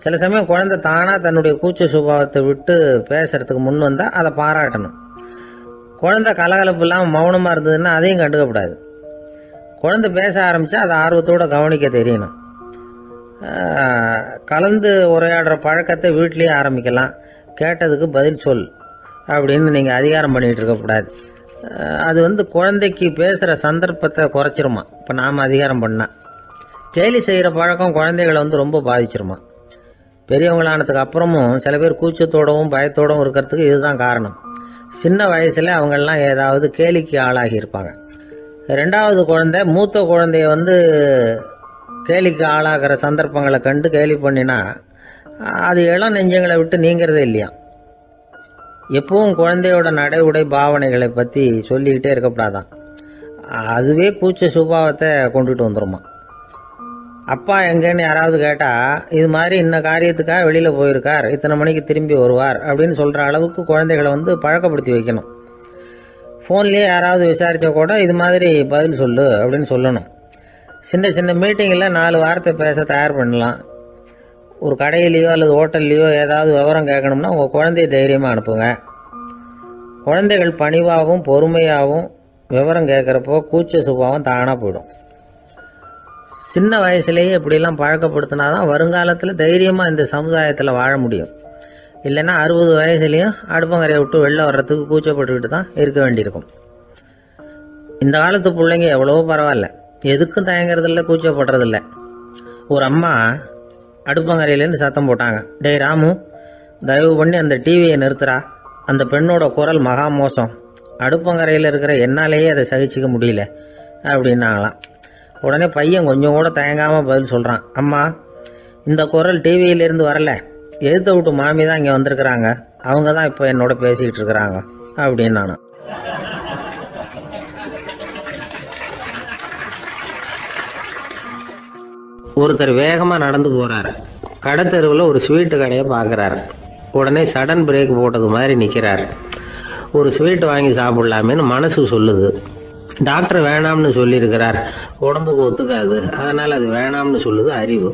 சில சமயம் குழந்தை தானாக தன்னுடைய கூச்ச சுபாவத்தை விட்டு பேசுறதுக்கு முன் வந்தால் அதை பாராட்டணும். குழந்தை கலகலப்பு இல்லாமல் மௌனமாக இருந்ததுன்னா அதையும் கண்டுக்கக்கூடாது. குழந்தை பேச ஆரம்பித்தா அதை ஆர்வத்தோடு கவனிக்க தெரியணும். கலந்து உரையாடுற பழக்கத்தை வீட்லேயே ஆரம்பிக்கலாம். கேட்டதுக்கு பதில் சொல் அப்படின்னு நீங்கள் அதிகாரம் பண்ணிகிட்டு இருக்கக்கூடாது. அது வந்து குழந்தைக்கு பேசுகிற சந்தர்ப்பத்தை குறைச்சிருமா. இப்போ நாம் அதிகாரம் பண்ணால் கேலி செய்கிற பழக்கம் குழந்தைகளை வந்து ரொம்ப பாதிச்சிருமா. பெரியவங்களானதுக்கு அப்புறமும் சில பேர் கூச்சத்தோடவும் பயத்தோடவும் இருக்கிறதுக்கு இதுதான் காரணம். சின்ன வயசில் அவங்கெல்லாம் ஏதாவது கேலிக்கு ஆளாகி இருப்பாங்க. 2வது குழந்தை மூத்த குழந்தைய வந்து கேலிக்கு ஆளாகிற சந்தர்ப்பங்களை கண்டு கேலி பண்ணினா அது இளம் நெஞ்சங்களை விட்டு நீங்கிறதே இல்லையா. எப்பவும் குழந்தையோட நடை உடை பாவனைகளை பற்றி சொல்லிக்கிட்டே இருக்கக்கூடாதான். அதுவே கூச்ச சுபாவத்தை கொண்டுட்டு வந்துடுமா. அப்பா எங்கேன்னு யாராவது கேட்டால் இது மாதிரி இன்ன காரியத்துக்காக வெளியில் போயிருக்கார், இத்தனை மணிக்கு திரும்பி வருவார் அப்படின்னு சொல்கிற அளவுக்கு குழந்தைகளை வந்து பழக்கப்படுத்தி வைக்கணும். ஃபோன்லேயே யாராவது விசாரித்தா கூட இது மாதிரி பதில் சொல்லு அப்படின்னு சொல்லணும். சின்ன சின்ன மீட்டிங்கில் 4 வார்த்தை பேச தயார் பண்ணலாம். ஒரு கடையிலையோ அல்லது ஹோட்டல்லையோ ஏதாவது விவரம் கேட்கணும்னா உங்கள் குழந்தைய தைரியமாக அனுப்புங்க. குழந்தைகள் பணிவாகவும் பொறுமையாகவும் விவரம் கேட்குறப்போ கூச்ச சுபாவம் தானாக போயிடும். சின்ன வயசுலேயே இப்படிலாம் பழக்கப்படுத்தினா தான் வருங்காலத்தில் தைரியமாக இந்த சமுதாயத்தில் வாழ முடியும். இல்லைன்னா 60 வயசுலேயும் அடுப்பங்கரையை விட்டு வெளில வர்றதுக்கு கூச்சப்பட்டுக்கிட்டு தான் இருக்க வேண்டியிருக்கும். இந்த காலத்து பிள்ளைங்க எவ்வளவோ பரவாயில்ல, எதுக்கும் தயங்குறதில்ல, கூச்சப்படுறதில்ல. ஒரு அம்மா அடுப்பங்கரையிலேருந்து சத்தம் போட்டாங்க, டேய் ராமு, தயவு பண்ணி அந்த டிவியை நிறுத்துறா, அந்த பெண்ணோட குரல் மகா மோசம், அடுப்பங்கரையில் இருக்கிற என்னாலேயே அதை சகிச்சிக்க முடியல அப்படின்னாங்களாம். உடனே பையன் கொஞ்சம் கூட தயங்காமல் பதில் சொல்கிறான், அம்மா, இந்த குரல் டிவியிலேருந்து வரல, எதிர்த்த விட்டு மாமி தான் இங்கே வந்திருக்கிறாங்க, அவங்க தான் இப்போ என்னோட பேசிக்கிட்டு இருக்கிறாங்க அப்படின்னு நானும். ஒருத்தர் வேகமாக நடந்து போகிறாரு. கடத்தெருவில் ஒரு ஸ்வீட்டு கடையை பார்க்குறாரு. உடனே சடன் பிரேக் போட்டது மாதிரி நிற்கிறார். ஒரு ஸ்வீட் வாங்கி சாப்பிட்லாமேன்னு மனசு சொல்லுது. டாக்டர் வேணாம்னு சொல்லியிருக்கிறார், உடம்புக்கு ஒத்துக்காது, அதனால் அது வேணாம்னு சொல்லுது அறிவு.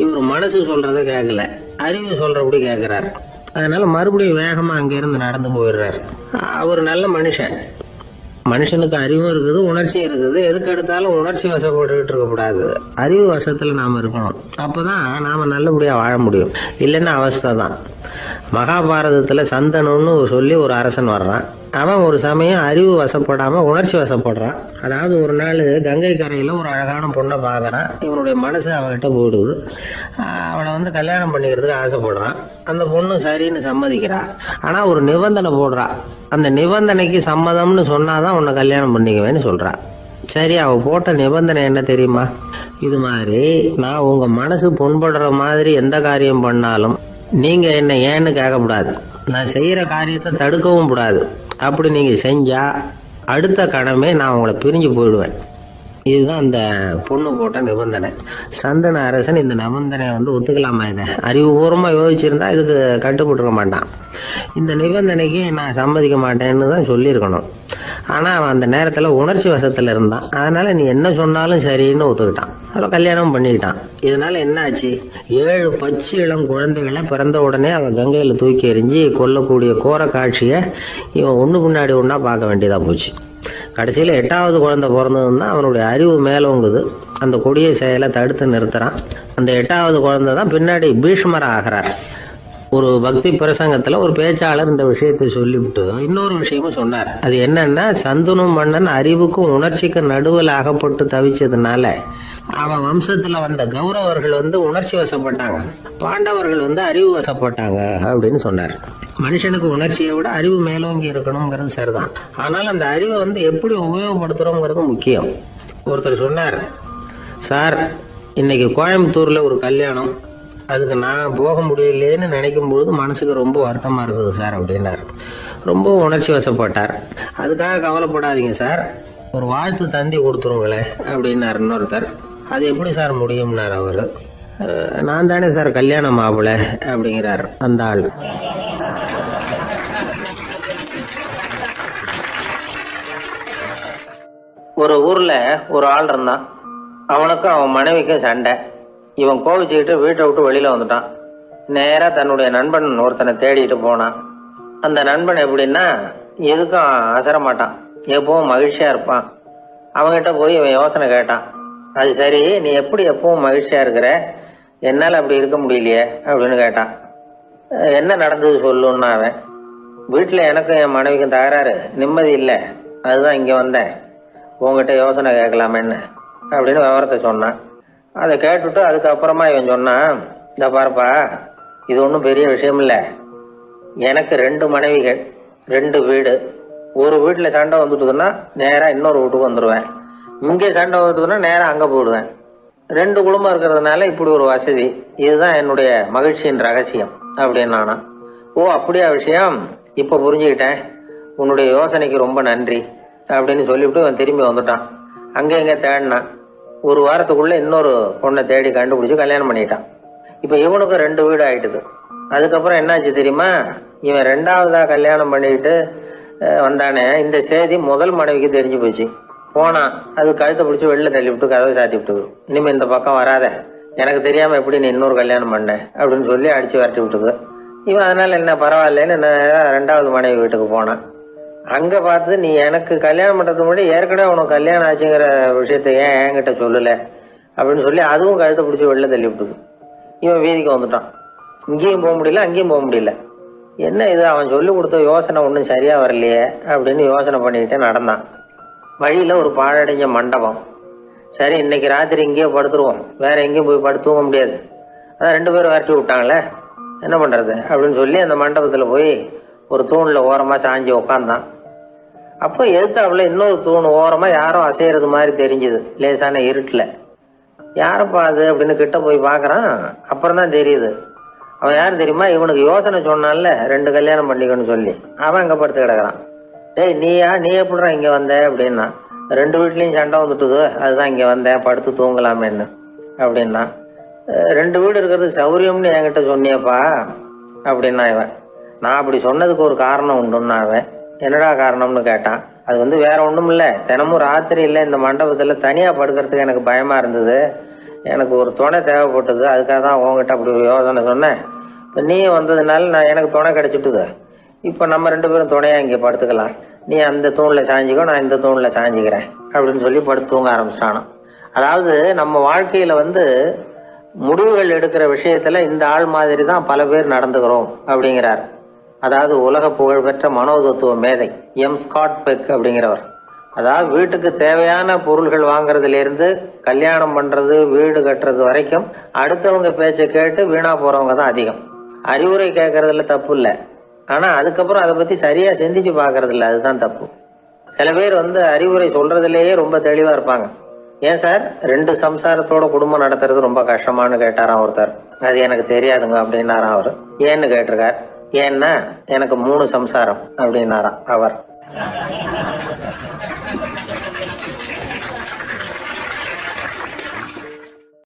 இவர் மனசு சொல்கிறத கேட்கல, அறிவு சொல்கிறபடி கேட்குறாரு. அதனால் மறுபடியும் வேகமாக அங்கேருந்து நடந்து போயிடுறார். அவர் நல்ல மனுஷன். மனுஷனுக்கு அறிவும் இருக்குது, உணர்ச்சியும் இருக்குது. எதுக்கு எடுத்தாலும் உணர்ச்சி வசப்பட்டுக்கிட்டு இருக்கக்கூடாது, அறிவு வசத்தில் நாம் இருக்கணும். அப்போ தான் நாம் நல்லபடியாக வாழ முடியும். இல்லைன்னா அவஸ்தை தான். மகாபாரதத்தில் சந்தனுன்னு சொல்லி ஒரு அரசன் வர்றான். அவன் ஒரு சமயம் அறிவு வசப்படாமல் உணர்ச்சி வசப்படுறான். அதாவது ஒரு நாள் கங்கை கரையில் ஒரு அழகான பொண்ணை பார்க்குறான். இவனுடைய மனசு அவகிட்ட போயிடுது. அவளை கல்யாணம் பண்ணிக்கிறதுக்கு ஆசைப்படுறான். அந்த பொண்ணு சரின்னு சம்மதிக்கிறா. ஆனால் ஒரு நிபந்தனை போடுறா. அந்த நிபந்தனைக்கு சம்மதம்னு சொன்னாதான் உன்னை கல்யாணம் பண்ணிக்குவேன்னு சொல்றா. சரி, அவள் போட்ட நிபந்தனை என்ன தெரியுமா? இது மாதிரி நான் உங்கள் மனசு புண்படுற மாதிரி எந்த காரியம் பண்ணாலும் நீங்கள் என்ன ஏன்னு கேட்கக்கூடாது, நான் செய்கிற காரியத்தை தடுக்கவும் கூடாது. அப்படி நீங்கள் செஞ்சால் அடுத்த கணமே நான் உங்களை பிரிஞ்சு போயிடுவேன். இதுதான் அந்த பொண்ணு போட்ட நிபந்தனை. சந்தன அரசன் இந்த நிபந்தனையை ஒத்துக்கலாமா? இதை அறிவுபூர்வமாக யோசிச்சிருந்தா இதுக்கு கட்டுப்பட்டுருக்க மாட்டான். இந்த நிபந்தனைக்கு நான் சம்மதிக்க மாட்டேன்னு தான் சொல்லியிருக்கணும். ஆனால் அவன் அந்த நேரத்தில் உணர்ச்சி வசத்தில் இருந்தான். அதனால் நீ என்ன சொன்னாலும் சரின்னு ஒத்துக்கிட்டான். அவளை கல்யாணம் பண்ணிக்கிட்டான். இதனால் என்ன ஆச்சு? 7 பச்சை இளம் குழந்தைகளை பிறந்த உடனே அவன் கங்கையில் தூக்கி எறிஞ்சி கொல்லக்கூடிய கோர காட்சியை இவன் ஒன்று பின்னாடி ஒன்றா பார்க்க வேண்டியதாக போச்சு. கடைசியில் 8வது குழந்தை பிறந்ததுன்னா அவனுடைய அறிவு மேலோங்குது. அந்த கொடிய செயலை தடுத்து நிறுத்துறான். அந்த 8வது குழந்தை தான் பின்னாடி பீஷ்மர் ஆகிறார். ஒரு பக்தி பிரசங்கத்தில் ஒரு பேச்சாளர் இந்த விஷயத்தை சொல்லிவிட்டு இன்னொரு விஷயமும் சொன்னார். அது என்னன்னா, சந்தனு மன்னன் அறிவுக்கும் உணர்ச்சிக்கும் நடுவில் அகப்பட்டு தவிச்சதுனால அவன் வம்சத்தில் வந்த கௌரவர்கள் உணர்ச்சி வசப்பட்டாங்க, பாண்டவர்கள் அறிவு வசப்பட்டாங்க அப்படின்னு சொன்னார். மனுஷனுக்கு உணர்ச்சியை விட அறிவு மேலோங்கி இருக்கணுங்கிறது சரிதான். ஆனால் அந்த அறிவை எப்படி உபயோகப்படுத்துகிறோங்கிறது முக்கியம். ஒருத்தர் சொன்னார், சார், இன்னைக்கு கோயம்புத்தூரில் ஒரு கல்யாணம், அதுக்கு நான் போக முடியலேன்னு நினைக்கும் பொழுது மனசுக்கு ரொம்ப வருத்தமாக இருக்குது சார் அப்படின்னார். ரொம்ப உணர்ச்சி வசப்பட்டார். அதுக்காக கவலைப்படாதீங்க சார், ஒரு வாழ்த்து தந்தி கொடுத்துருங்களே அப்படின்னார் இன்னொருத்தர். அது எப்படி சார் முடியும்னார் அவர். நான் தானே சார் கல்யாணம் மாப்பிள்ளை அப்படிங்கிறார் அந்த ஆள். ஒரு ஊரில் ஒரு ஆள் இருந்தான். அவனுக்கும் அவன் மனைவிக்கும் சண்டை. இவன் கோவிச்சுக்கிட்டு வீட்டை விட்டு வெளியில் வந்துட்டான். நேராக தன்னுடைய நண்பன் ஒருத்தனை தேடிட்டு போனான். அந்த நண்பன் எப்படின்னா, எதுக்கும் அசர மாட்டான், எப்பவும் மகிழ்ச்சியாக இருப்பான். அவங்ககிட்ட போய் இவன் யோசனை கேட்டான். அது சரி, நீ எப்படி எப்பவும் மகிழ்ச்சியாக இருக்கிற, என்னால் அப்படி இருக்க முடியலையே அப்படின்னு கேட்டான். என்ன நடந்தது சொல்லுன்னா அவன், வீட்டில் எனக்கும் என் மனைவிக்கும் தகராறு, நிம்மதி இல்லை, அதுதான் இங்கே வந்தேன், உங்ககிட்ட யோசனை கேட்கலாமேன்னு அப்படின்னு விவரத்தை சொன்னான். அதை கேட்டுவிட்டு அதுக்கப்புறமா இவன் சொன்னான், இந்த பாருப்பா, இது ஒன்றும் பெரிய விஷயம் இல்லை, எனக்கு 2 மனைவிகள், 2 வீடு. ஒரு வீட்டில் சண்டை வந்துட்டுதுன்னா நேராக இன்னொரு வீட்டுக்கு வந்துடுவேன், இங்கே சண்டை வந்துட்டுதுன்னா நேராக அங்கே போயிடுவேன். 2 குடும்பம் இருக்கிறதுனால இப்படி ஒரு வசதி, இதுதான் என்னுடைய மகிழ்ச்சியின் ரகசியம் அப்படின்னு நானா. ஓ அப்படியா விஷயம், இப்போ புரிஞ்சுக்கிட்டேன், உன்னுடைய யோசனைக்கு ரொம்ப நன்றி அப்படின்னு சொல்லிவிட்டு அவன் திரும்பி வந்துட்டான். அங்கே இங்கே தேடினான். ஒரு வாரத்துக்குள்ளே இன்னொரு பொண்ணை தேடி கண்டுபிடிச்சி கல்யாணம் பண்ணிட்டான். இப்போ இவனுக்கும் 2 வீடு ஆகிட்டுது. அதுக்கப்புறம் என்னாச்சு தெரியுமா, இவன் 2வதாக கல்யாணம் பண்ணிக்கிட்டு வந்தானே, இந்த செய்தி முதல் மனைவிக்கு தெரிஞ்சு போச்சு. போனான், அது கழுத்தை பிடிச்சி வெளில தள்ளி விட்டு கதவை சாத்தி விட்டுது. இனிமேல் இந்த பக்கம் வராத, எனக்கு தெரியாமல் எப்படி நீ இன்னொரு கல்யாணம் பண்ண அப்படின்னு சொல்லி அடித்து விரட்டி விட்டுது. இவன் அதனால் என்ன பரவாயில்லன்னு 2வது மனைவி வீட்டுக்கு போனான். அங்கே பார்த்து, நீ எனக்கு கல்யாணம் பண்ணுறதுக்கு முன்னாடி ஏற்கனவே உனக்கு கல்யாணம் ஆச்சுங்கிற விஷயத்த ஏன் என்கிட்ட சொல்லலை அப்படின்னு சொல்லி அதுவும் கழுத்தை பிடிச்சி வெளில தள்ளி விட்டுது. இவன் வீதிக்கு வந்துட்டான். இங்கேயும் போக முடியல, அங்கேயும் போக முடியல. என்ன இது, அவன் சொல்லி கொடுத்த யோசனை ஒன்றும் சரியாக வரலையே அப்படின்னு யோசனை பண்ணிக்கிட்டே நடந்தான். வழியில் ஒரு பாழடைஞ்ச மண்டபம். சரி, இன்னைக்கு ராத்திரி இங்கேயே படுத்துருவோம், வேறு எங்கேயும் போய் படுத்து தூங்க முடியாது, அதான் 2 பேரும் விரட்டி விட்டாங்களே, என்ன பண்ணுறது அப்படின்னு சொல்லி அந்த மண்டபத்தில் போய் ஒரு தூணில் ஓரமாக சாஞ்சி உக்காந்தான். அப்போ எதிர்த்தாப்புல இன்னொரு தூண் ஓரமாக யாரோ அசைகிறது மாதிரி தெரிஞ்சுது, லேசான இருட்டில். யாரப்பா அது அப்படின்னு கிட்ட போய் பார்க்குறான். அப்புறம் தான் தெரியுது, அவன் யார் தெரியுமா, இவனுக்கு யோசனை சொன்னான்ல 2 கல்யாணம் பண்ணிக்கணும்னு சொல்லி, அவன் அங்கே படுத்து கிடக்கிறான். டேய் நீ எப்படிடா இங்கே வந்த அப்படின்னா, 2 வீட்லேயும் சண்டை வந்துட்டுது, அதுதான் இங்கே வந்தேன், படுத்து தூங்கலாமேன்னு அப்படின்னா. 2 வீடு இருக்கிறது சௌரியம்னு என்கிட்ட சொன்னியப்பா அப்படின்னா இவன். நான் அப்படி சொன்னதுக்கு ஒரு காரணம் உண்டுன்னா அவன். என்னடா காரணம்னு கேட்டான். அது வேற ஒன்றும் இல்லை, தினமும் ராத்திரி இல்லை இந்த மண்டபத்தில் தனியாக படுக்கிறதுக்கு எனக்கு பயமாக இருந்தது, எனக்கு ஒரு துணை தேவைப்பட்டது, அதுக்காக தான் உங்ககிட்ட அப்படி ஒரு யோசனை சொன்னேன். இப்போ நீ வந்ததுனால எனக்கு துணை கிடச்சிட்டுது, இப்போ நம்ம 2 பேரும் துணையாக இங்கே படுத்துக்கலாம், நீ அந்த தூணில் சாஞ்சிக்கோ, நான் இந்த தூணில் சாஞ்சிக்கிறேன் அப்படின்னு சொல்லி படுத்து தூங்க ஆரம்பிச்சிட்டானோ. அதாவது நம்ம வாழ்க்கையில் முடிவுகள் எடுக்கிற விஷயத்தில் இந்த ஆள் மாதிரி தான் பல பேர் நடந்துக்கிறோம் அப்படிங்கிறார். அதாவது உலக புகழ்பெற்ற மனோதத்துவ மேதை ஸ்காட் பெக் அப்படிங்கிறவர். அதாவது வீட்டுக்கு தேவையான பொருள்கள் வாங்குறதுலேருந்து கல்யாணம் பண்ணுறது, வீடு கட்டுறது வரைக்கும் அடுத்தவங்க பேச்சை கேட்டு வீணாக போகிறவங்க தான் அதிகம். அறிவுரை கேட்கறதுல தப்பு இல்லை, ஆனால் அதுக்கப்புறம் அதை பற்றி சரியாக சிந்திச்சு பார்க்கறது இல்லை, அதுதான் தப்பு. சில பேர் அறிவுரை சொல்கிறதுலேயே ரொம்ப தெளிவாக இருப்பாங்க. ஏன் சார் 2 சம்சாரத்தோட குடும்பம் நடத்துறது ரொம்ப கஷ்டமானு கேட்டாராம் ஒருத்தர். அது எனக்கு தெரியாதுங்க அப்படின்னாராம் அவர். ஏன்னு கேட்டிருக்கார். ஏன்னா எனக்கு 3 சம்சாரம் அப்படின்னாராம் அவர்.